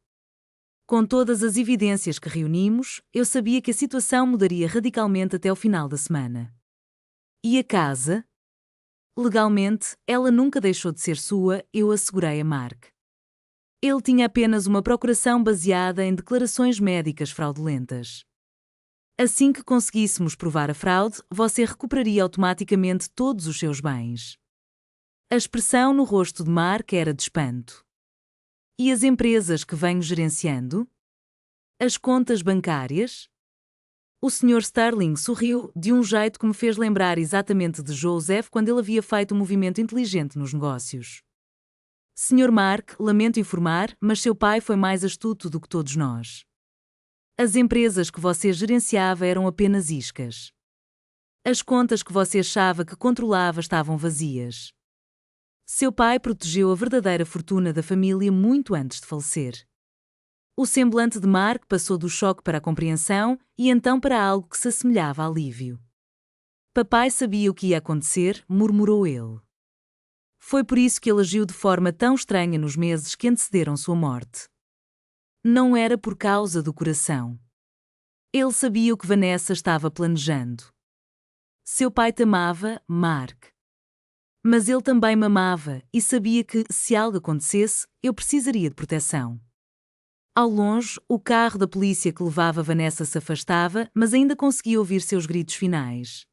[SPEAKER 1] Com todas as evidências que reunimos, eu sabia que a situação mudaria radicalmente até o final da semana. E a casa? Legalmente, ela nunca deixou de ser sua, eu assegurei a Mark. Ele tinha apenas uma procuração baseada em declarações médicas fraudulentas. Assim que conseguíssemos provar a fraude, você recuperaria automaticamente todos os seus bens. A expressão no rosto de Mark era de espanto. E as empresas que venho gerenciando? As contas bancárias? O Sr. Sterling sorriu de um jeito que me fez lembrar exatamente de Joseph quando ele havia feito um movimento inteligente nos negócios. Sr. Mark, lamento informar, mas seu pai foi mais astuto do que todos nós. As empresas que você gerenciava eram apenas iscas. As contas que você achava que controlava estavam vazias. Seu pai protegeu a verdadeira fortuna da família muito antes de falecer. O semblante de Mark passou do choque para a compreensão e então para algo que se assemelhava a alívio. Papai sabia o que ia acontecer, murmurou ele. Foi por isso que ele agiu de forma tão estranha nos meses que antecederam sua morte. Não era por causa do coração. Ele sabia o que Vanessa estava planejando. Seu pai te amava, Mark. Mas ele também me amava e sabia que, se algo acontecesse, eu precisaria de proteção. Ao longe, o carro da polícia que levava Vanessa se afastava, mas ainda conseguia ouvir seus gritos finais.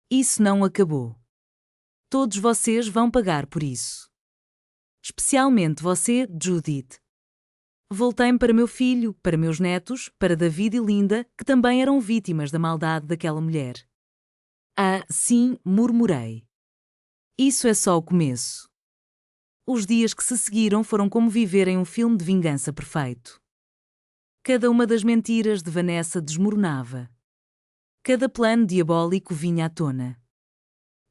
[SPEAKER 1] Isso não acabou. Todos vocês vão pagar por isso. Especialmente você, Judith. Voltei-me para meu filho, para meus netos, para David e Linda, que também eram vítimas da maldade daquela mulher. Ah, sim, murmurei. Isso é só o começo. Os dias que se seguiram foram como viver em um filme de vingança perfeito. Cada uma das mentiras de Vanessa desmoronava. Cada plano diabólico vinha à tona.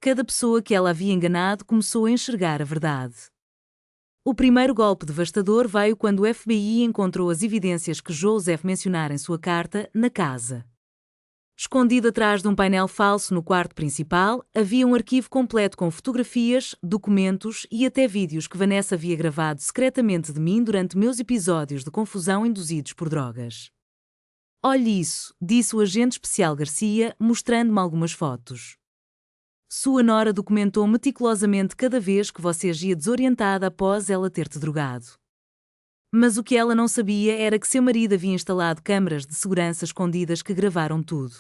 [SPEAKER 1] Cada pessoa que ela havia enganado começou a enxergar a verdade. O primeiro golpe devastador veio quando o FBI encontrou as evidências que Joseph mencionara em sua carta na casa. Escondido atrás de um painel falso no quarto principal, havia um arquivo completo com fotografias, documentos e até vídeos que Vanessa havia gravado secretamente de mim durante meus episódios de confusão induzidos por drogas. Olhe isso, disse o agente especial Garcia, mostrando-me algumas fotos. Sua nora documentou meticulosamente cada vez que você agia desorientada após ela ter-te drogado. Mas o que ela não sabia era que seu marido havia instalado câmaras de segurança escondidas que gravaram tudo.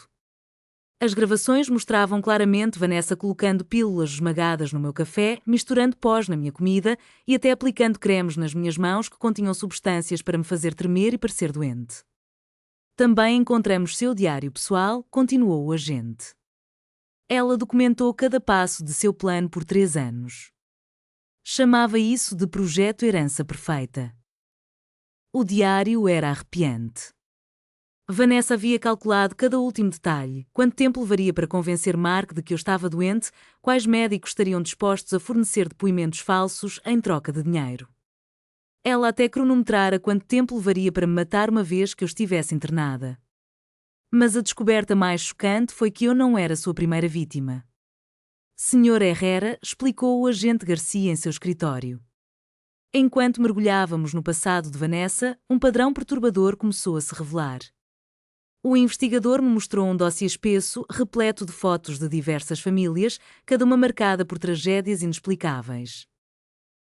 [SPEAKER 1] As gravações mostravam claramente Vanessa colocando pílulas esmagadas no meu café, misturando pós na minha comida e até aplicando cremes nas minhas mãos que continham substâncias para me fazer tremer e parecer doente. Também encontramos seu diário pessoal, continuou o agente. Ela documentou cada passo de seu plano por 3 anos. Chamava isso de Projeto Herança Perfeita. O diário era arrepiante. Vanessa havia calculado cada último detalhe, quanto tempo levaria para convencer Mark de que eu estava doente, quais médicos estariam dispostos a fornecer depoimentos falsos em troca de dinheiro. Ela até cronometrara quanto tempo levaria para me matar uma vez que eu estivesse internada. Mas a descoberta mais chocante foi que eu não era sua primeira vítima. Sr. Herrera, explicou o agente Garcia em seu escritório. Enquanto mergulhávamos no passado de Vanessa, um padrão perturbador começou a se revelar. O investigador me mostrou um dossiê espesso, repleto de fotos de diversas famílias, cada uma marcada por tragédias inexplicáveis.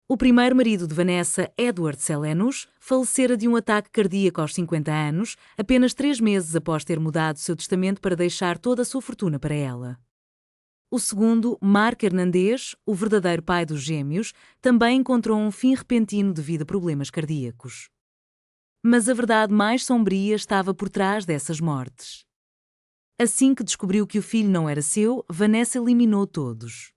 [SPEAKER 1] O primeiro marido de Vanessa, Edward Selenus, falecera de um ataque cardíaco aos 50 anos, apenas 3 meses após ter mudado seu testamento para deixar toda a sua fortuna para ela. O segundo, Mark Hernandez, o verdadeiro pai dos gêmeos, também encontrou um fim repentino devido a problemas cardíacos. Mas a verdade mais sombria estava por trás dessas mortes. Assim que descobriu que o filho não era seu, Vanessa eliminou todos.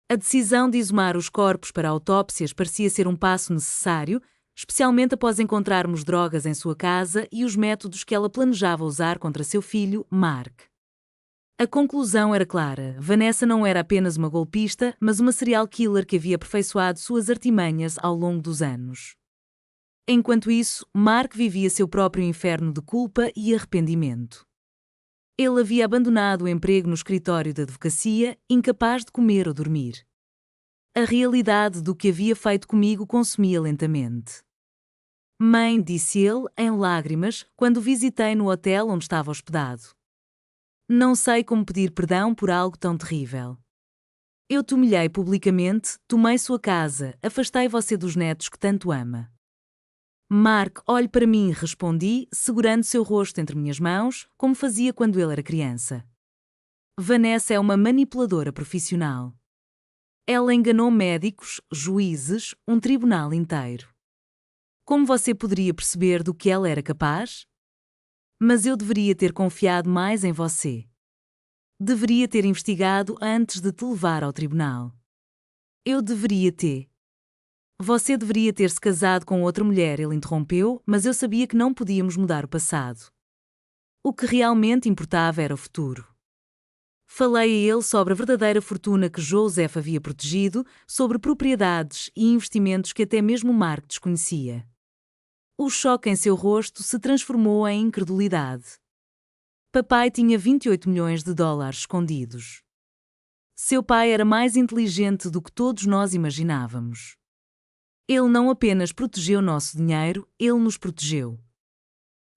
[SPEAKER 1] A decisão de exumar os corpos para autópsias parecia ser um passo necessário, especialmente após encontrarmos drogas em sua casa e os métodos que ela planejava usar contra seu filho, Mark. A conclusão era clara: Vanessa não era apenas uma golpista, mas uma serial killer que havia aperfeiçoado suas artimanhas ao longo dos anos. Enquanto isso, Mark vivia seu próprio inferno de culpa e arrependimento. Ele havia abandonado o emprego no escritório da advocacia, incapaz de comer ou dormir. A realidade do que havia feito comigo consumia lentamente. Mãe, disse ele, em lágrimas, quando o visitei no hotel onde estava hospedado. Não sei como pedir perdão por algo tão terrível. Eu te humilhei publicamente, tomei sua casa, afastei você dos netos que tanto ama. Mark, olhe para mim, respondi, segurando seu rosto entre minhas mãos, como fazia quando ele era criança. Vanessa é uma manipuladora profissional. Ela enganou médicos, juízes, um tribunal inteiro. Como você poderia perceber do que ela era capaz? Mas eu deveria ter confiado mais em você. Deveria ter investigado antes de te levar ao tribunal. Eu deveria ter. Você deveria ter se casado com outra mulher, ele interrompeu, mas eu sabia que não podíamos mudar o passado. O que realmente importava era o futuro. Falei a ele sobre a verdadeira fortuna que Joseph havia protegido, sobre propriedades e investimentos que até mesmo Mark desconhecia. O choque em seu rosto se transformou em incredulidade. Papai tinha 28 milhões de dólares escondidos. Seu pai era mais inteligente do que todos nós imaginávamos. Ele não apenas protegeu nosso dinheiro, ele nos protegeu.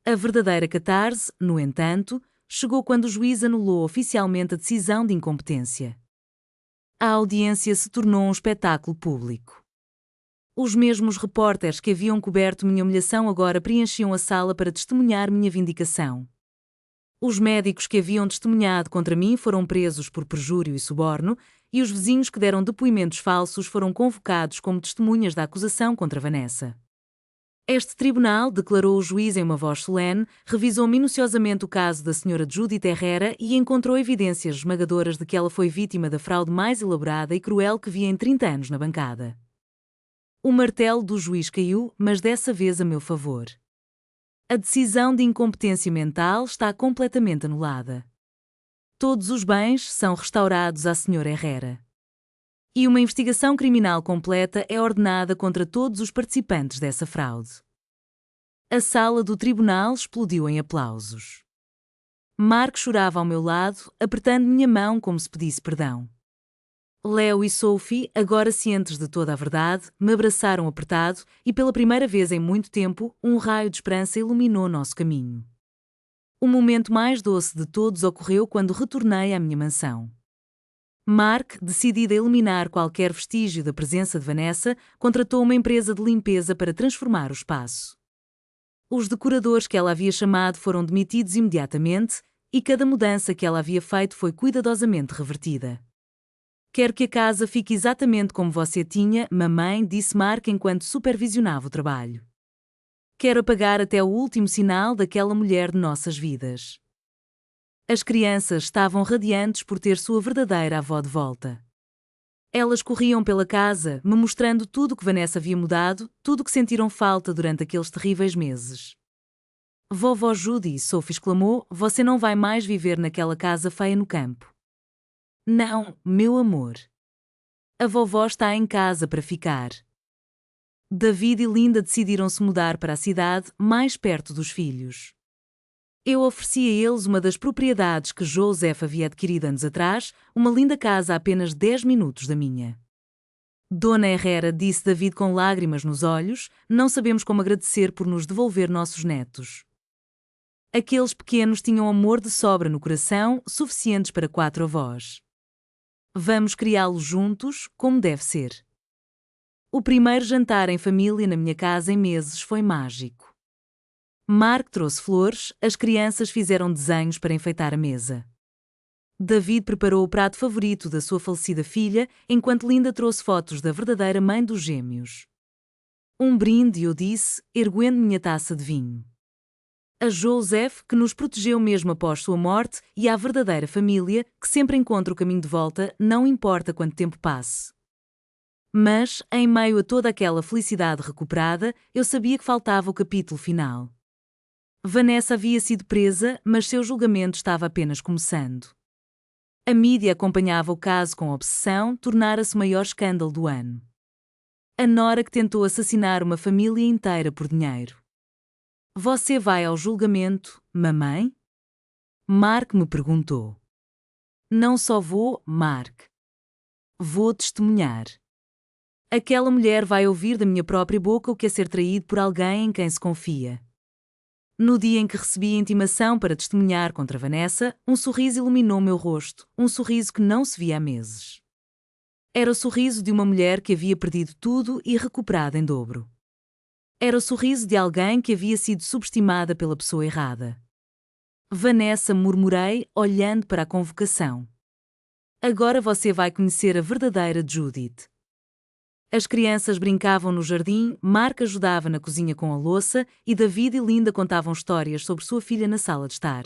[SPEAKER 1] A verdadeira catarse, no entanto, chegou quando o juiz anulou oficialmente a decisão de incompetência. A audiência se tornou um espetáculo público. Os mesmos repórteres que haviam coberto minha humilhação agora preenchiam a sala para testemunhar minha vindicação. Os médicos que haviam testemunhado contra mim foram presos por perjúrio e suborno, e os vizinhos que deram depoimentos falsos foram convocados como testemunhas da acusação contra Vanessa. Este tribunal, declarou o juiz em uma voz solene, revisou minuciosamente o caso da Sra. Judith Herrera e encontrou evidências esmagadoras de que ela foi vítima da fraude mais elaborada e cruel que vi em 30 anos na bancada. O martelo do juiz caiu, mas dessa vez a meu favor. A decisão de incompetência mental está completamente anulada. Todos os bens são restaurados à Sra. Herrera. E uma investigação criminal completa é ordenada contra todos os participantes dessa fraude. A sala do tribunal explodiu em aplausos. Mark chorava ao meu lado, apertando minha mão como se pedisse perdão. Leo e Sophie, agora cientes de toda a verdade, me abraçaram apertado e pela primeira vez em muito tempo, um raio de esperança iluminou nosso caminho. O momento mais doce de todos ocorreu quando retornei à minha mansão. Mark, decidido a eliminar qualquer vestígio da presença de Vanessa, contratou uma empresa de limpeza para transformar o espaço. Os decoradores que ela havia chamado foram demitidos imediatamente e cada mudança que ela havia feito foi cuidadosamente revertida. Quero que a casa fique exatamente como você tinha, mamãe, disse Mark enquanto supervisionava o trabalho. Quero apagar até o último sinal daquela mulher de nossas vidas. As crianças estavam radiantes por ter sua verdadeira avó de volta. Elas corriam pela casa, me mostrando tudo o que Vanessa havia mudado, tudo o que sentiram falta durante aqueles terríveis meses. Vovó Judy, Sophie exclamou, você não vai mais viver naquela casa feia no campo. Não, meu amor. A vovó está em casa para ficar. David e Linda decidiram se mudar para a cidade, mais perto dos filhos. Eu ofereci a eles uma das propriedades que Joseph havia adquirido anos atrás, uma linda casa a apenas 10 minutos da minha. Dona Herrera, disse David com lágrimas nos olhos, não sabemos como agradecer por nos devolver nossos netos. Aqueles pequenos tinham amor de sobra no coração, suficientes para 4 avós. Vamos criá-los juntos, como deve ser. O primeiro jantar em família na minha casa em meses foi mágico. Mark trouxe flores, as crianças fizeram desenhos para enfeitar a mesa. David preparou o prato favorito da sua falecida filha, enquanto Linda trouxe fotos da verdadeira mãe dos gêmeos. Um brinde, eu disse, erguendo minha taça de vinho. A Joseph, que nos protegeu mesmo após sua morte, e à verdadeira família, que sempre encontra o caminho de volta, não importa quanto tempo passe. Mas, em meio a toda aquela felicidade recuperada, eu sabia que faltava o capítulo final. Vanessa havia sido presa, mas seu julgamento estava apenas começando. A mídia acompanhava o caso com obsessão, tornara-se o maior escândalo do ano. A nora que tentou assassinar uma família inteira por dinheiro. Você vai ao julgamento, mamãe? Mark me perguntou. Não só vou, Mark. Vou testemunhar. Aquela mulher vai ouvir da minha própria boca o que é ser traído por alguém em quem se confia. No dia em que recebi a intimação para testemunhar contra Vanessa, um sorriso iluminou meu rosto, um sorriso que não se via há meses. Era o sorriso de uma mulher que havia perdido tudo e recuperado em dobro. Era o sorriso de alguém que havia sido subestimada pela pessoa errada. Vanessa, murmurei, olhando para a convocação. Agora você vai conhecer a verdadeira Judith. As crianças brincavam no jardim, Mark ajudava na cozinha com a louça e David e Linda contavam histórias sobre sua filha na sala de estar.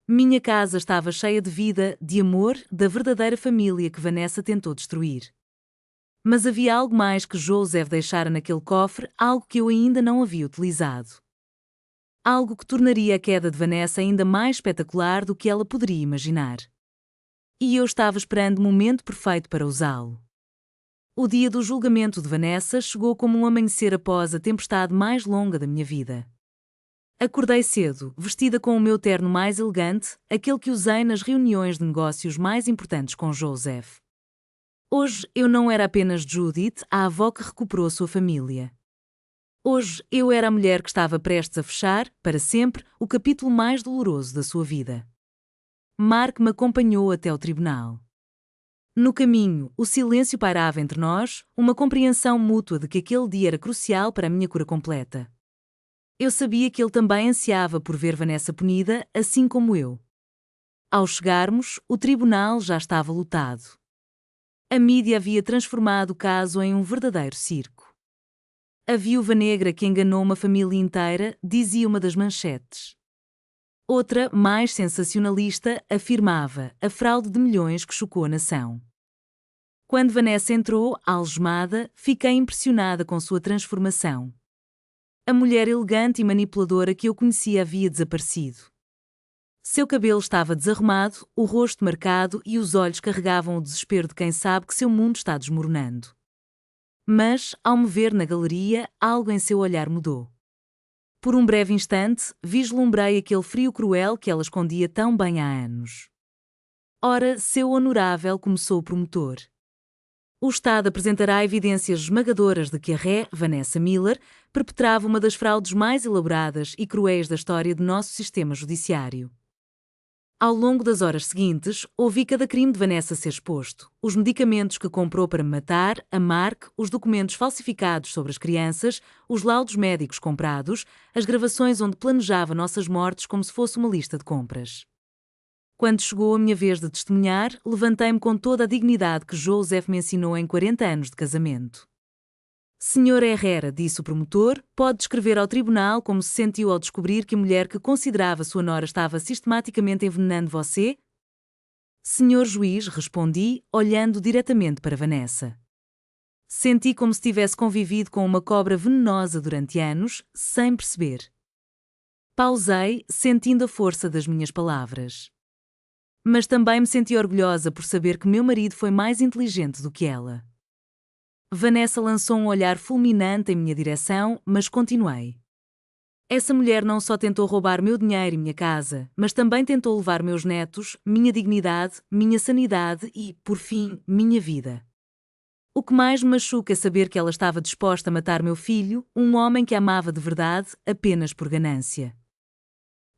[SPEAKER 1] Minha casa estava cheia de vida, de amor, da verdadeira família que Vanessa tentou destruir. Mas havia algo mais que Joseph deixara naquele cofre, algo que eu ainda não havia utilizado. Algo que tornaria a queda de Vanessa ainda mais espetacular do que ela poderia imaginar. E eu estava esperando o momento perfeito para usá-lo. O dia do julgamento de Vanessa chegou como um amanhecer após a tempestade mais longa da minha vida. Acordei cedo, vestida com o meu terno mais elegante, aquele que usei nas reuniões de negócios mais importantes com Joseph. Hoje eu não era apenas Judith, a avó que recuperou sua família. Hoje eu era a mulher que estava prestes a fechar, para sempre, o capítulo mais doloroso da sua vida. Mark me acompanhou até o tribunal. No caminho, o silêncio pairava entre nós, uma compreensão mútua de que aquele dia era crucial para a minha cura completa. Eu sabia que ele também ansiava por ver Vanessa punida, assim como eu. Ao chegarmos, o tribunal já estava lotado. A mídia havia transformado o caso em um verdadeiro circo. A viúva negra que enganou uma família inteira, dizia uma das manchetes. Outra, mais sensacionalista, afirmava a fraude de milhões que chocou a nação. Quando Vanessa entrou, algemada, fiquei impressionada com sua transformação. A mulher elegante e manipuladora que eu conhecia havia desaparecido. Seu cabelo estava desarrumado, o rosto marcado e os olhos carregavam o desespero de quem sabe que seu mundo está desmoronando. Mas, ao me ver na galeria, algo em seu olhar mudou. Por um breve instante, vislumbrei aquele frio cruel que ela escondia tão bem há anos. Ora, seu honorável começou o promotor. O Estado apresentará evidências esmagadoras de que a ré, Vanessa Miller, perpetrava uma das fraudes mais elaboradas e cruéis da história do nosso sistema judiciário. Ao longo das horas seguintes, ouvi cada crime de Vanessa ser exposto, os medicamentos que comprou para me matar, a Mark, os documentos falsificados sobre as crianças, os laudos médicos comprados, as gravações onde planejava nossas mortes como se fosse uma lista de compras. Quando chegou a minha vez de testemunhar, levantei-me com toda a dignidade que Joseph me ensinou em 40 anos de casamento. Senhor Herrera, disse o promotor, pode descrever ao tribunal como se sentiu ao descobrir que a mulher que considerava sua nora estava sistematicamente envenenando você? Senhor juiz, respondi, olhando diretamente para Vanessa. Senti como se tivesse convivido com uma cobra venenosa durante anos, sem perceber. Pausei, sentindo a força das minhas palavras. Mas também me senti orgulhosa por saber que meu marido foi mais inteligente do que ela. Vanessa lançou um olhar fulminante em minha direção, mas continuei. Essa mulher não só tentou roubar meu dinheiro e minha casa, mas também tentou levar meus netos, minha dignidade, minha sanidade e, por fim, minha vida. O que mais me machuca é saber que ela estava disposta a matar meu filho, um homem que amava de verdade, apenas por ganância.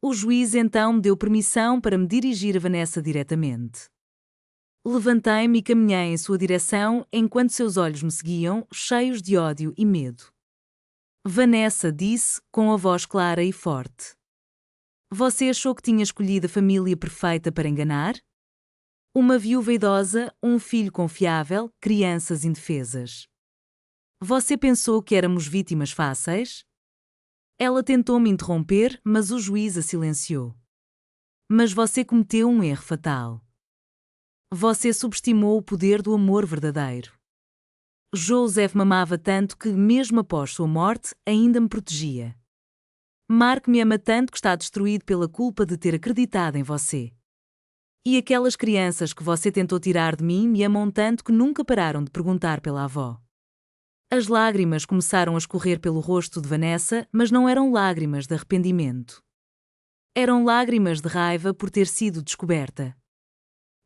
[SPEAKER 1] O juiz então me deu permissão para me dirigir a Vanessa diretamente. Levantei-me e caminhei em sua direção enquanto seus olhos me seguiam, cheios de ódio e medo. Vanessa disse, com a voz clara e forte. Você achou que tinha escolhido a família perfeita para enganar? Uma viúva idosa, um filho confiável, crianças indefesas. Você pensou que éramos vítimas fáceis? Ela tentou me interromper, mas o juiz a silenciou. Mas você cometeu um erro fatal. Você subestimou o poder do amor verdadeiro. Joseph me amava tanto que, mesmo após sua morte, ainda me protegia. Mark me ama tanto que está destruído pela culpa de ter acreditado em você. E aquelas crianças que você tentou tirar de mim me amam tanto que nunca pararam de perguntar pela avó. As lágrimas começaram a escorrer pelo rosto de Vanessa, mas não eram lágrimas de arrependimento. Eram lágrimas de raiva por ter sido descoberta.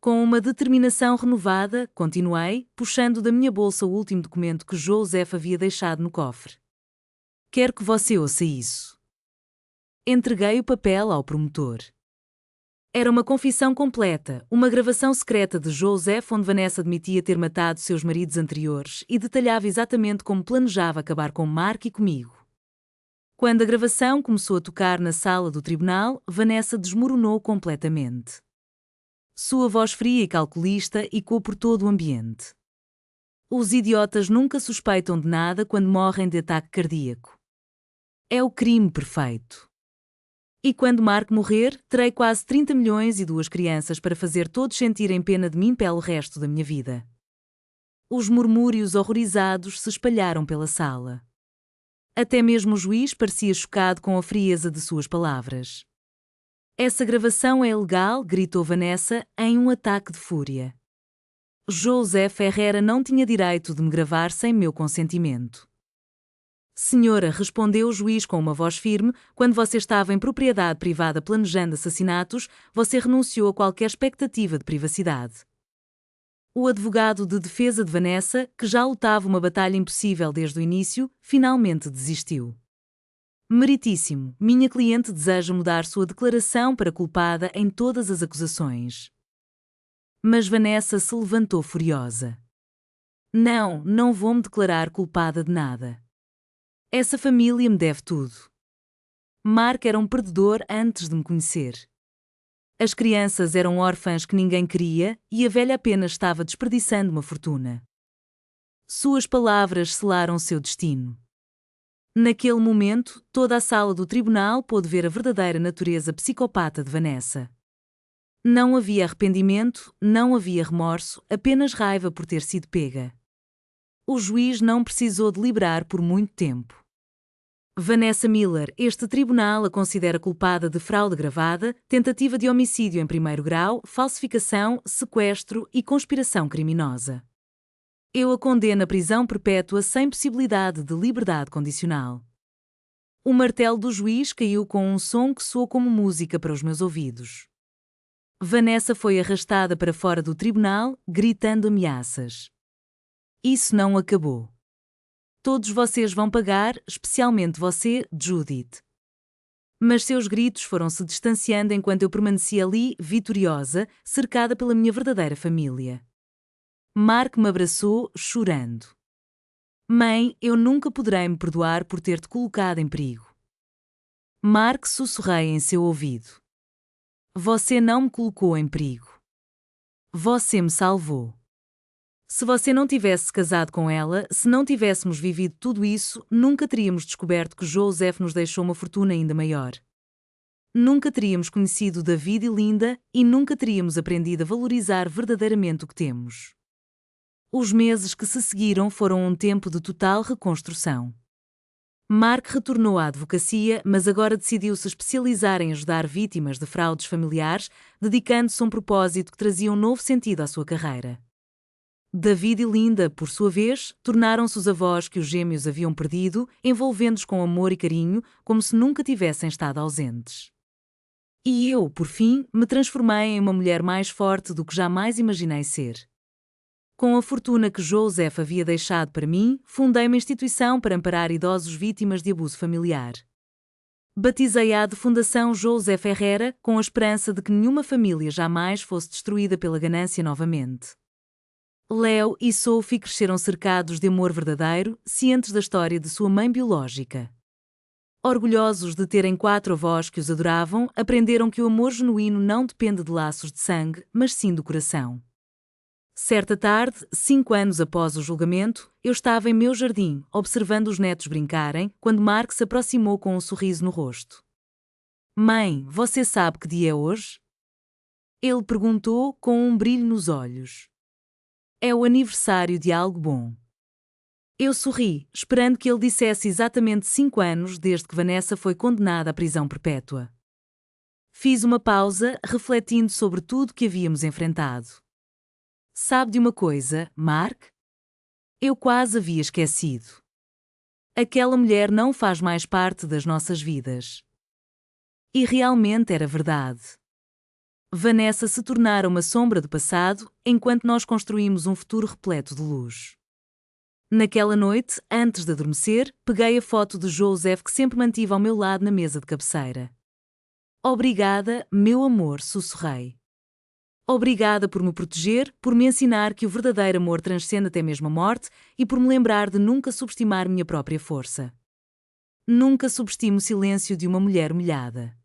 [SPEAKER 1] Com uma determinação renovada, continuei, puxando da minha bolsa o último documento que Joseph havia deixado no cofre. Quero que você ouça isso. Entreguei o papel ao promotor. Era uma confissão completa, uma gravação secreta de Joseph onde Vanessa admitia ter matado seus maridos anteriores e detalhava exatamente como planejava acabar com Mark e comigo. Quando a gravação começou a tocar na sala do tribunal, Vanessa desmoronou completamente. Sua voz fria e calculista ecoou por todo o ambiente. Os idiotas nunca suspeitam de nada quando morrem de ataque cardíaco. É o crime perfeito. E quando Mark morrer, terei quase 30 milhões e 2 crianças para fazer todos sentirem pena de mim pelo resto da minha vida. Os murmúrios horrorizados se espalharam pela sala. Até mesmo o juiz parecia chocado com a frieza de suas palavras. Essa gravação é ilegal, gritou Vanessa, em um ataque de fúria. Joseph Herrera não tinha direito de me gravar sem meu consentimento. Senhora, respondeu o juiz com uma voz firme, quando você estava em propriedade privada planejando assassinatos, você renunciou a qualquer expectativa de privacidade. O advogado de defesa de Vanessa, que já lutava uma batalha impossível desde o início, finalmente desistiu. Meritíssimo, minha cliente deseja mudar sua declaração para culpada em todas as acusações. Mas Vanessa se levantou furiosa. Não vou me declarar culpada de nada. Essa família me deve tudo. Mark era um perdedor antes de me conhecer. As crianças eram órfãs que ninguém queria e a velha apenas estava desperdiçando uma fortuna. Suas palavras selaram seu destino. Naquele momento, toda a sala do tribunal pôde ver a verdadeira natureza psicopata de Vanessa. Não havia arrependimento, não havia remorso, apenas raiva por ter sido pega. O juiz não precisou deliberar por muito tempo. Vanessa Miller, este tribunal a considera culpada de fraude gravada, tentativa de homicídio em primeiro grau, falsificação, sequestro e conspiração criminosa. Eu a condeno à prisão perpétua sem possibilidade de liberdade condicional. O martelo do juiz caiu com um som que soou como música para os meus ouvidos. Vanessa foi arrastada para fora do tribunal, gritando ameaças. Isso não acabou. Todos vocês vão pagar, especialmente você, Judith. Mas seus gritos foram se distanciando enquanto eu permanecia ali, vitoriosa, cercada pela minha verdadeira família. Mark me abraçou, chorando. Mãe, eu nunca poderei me perdoar por ter-te colocado em perigo. Mark sussurrei em seu ouvido. Você não me colocou em perigo. Você me salvou. Se você não tivesse se casado com ela, se não tivéssemos vivido tudo isso, nunca teríamos descoberto que Joseph nos deixou uma fortuna ainda maior. Nunca teríamos conhecido David e Linda e nunca teríamos aprendido a valorizar verdadeiramente o que temos. Os meses que se seguiram foram um tempo de total reconstrução. Mark retornou à advocacia, mas agora decidiu se especializar em ajudar vítimas de fraudes familiares, dedicando-se a um propósito que trazia um novo sentido à sua carreira. David e Linda, por sua vez, tornaram-se os avós que os gêmeos haviam perdido, envolvendo-os com amor e carinho, como se nunca tivessem estado ausentes. E eu, por fim, me transformei em uma mulher mais forte do que jamais imaginei ser. Com a fortuna que Joseph havia deixado para mim, fundei uma instituição para amparar idosos vítimas de abuso familiar. Batizei-a de Fundação José Ferreira, com a esperança de que nenhuma família jamais fosse destruída pela ganância novamente. Leo e Sophie cresceram cercados de amor verdadeiro, cientes da história de sua mãe biológica. Orgulhosos de terem 4 avós que os adoravam, aprenderam que o amor genuíno não depende de laços de sangue, mas sim do coração. Certa tarde, 5 anos após o julgamento, eu estava em meu jardim, observando os netos brincarem, quando Mark se aproximou com um sorriso no rosto. Mãe, você sabe que dia é hoje? Ele perguntou com um brilho nos olhos. É o aniversário de algo bom. Eu sorri, esperando que ele dissesse exatamente 5 anos desde que Vanessa foi condenada à prisão perpétua. Fiz uma pausa, refletindo sobre tudo que havíamos enfrentado. Sabe de uma coisa, Mark? Eu quase havia esquecido. Aquela mulher não faz mais parte das nossas vidas. E realmente era verdade. Vanessa se tornara uma sombra do passado, enquanto nós construímos um futuro repleto de luz. Naquela noite, antes de adormecer, peguei a foto de Joseph que sempre mantive ao meu lado na mesa de cabeceira. Obrigada, meu amor, sussurrei. Obrigada por me proteger, por me ensinar que o verdadeiro amor transcende até mesmo a morte e por me lembrar de nunca subestimar minha própria força. Nunca subestime o silêncio de uma mulher humilhada.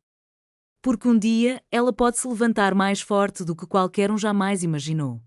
[SPEAKER 1] Porque um dia ela pode se levantar mais forte do que qualquer um jamais imaginou.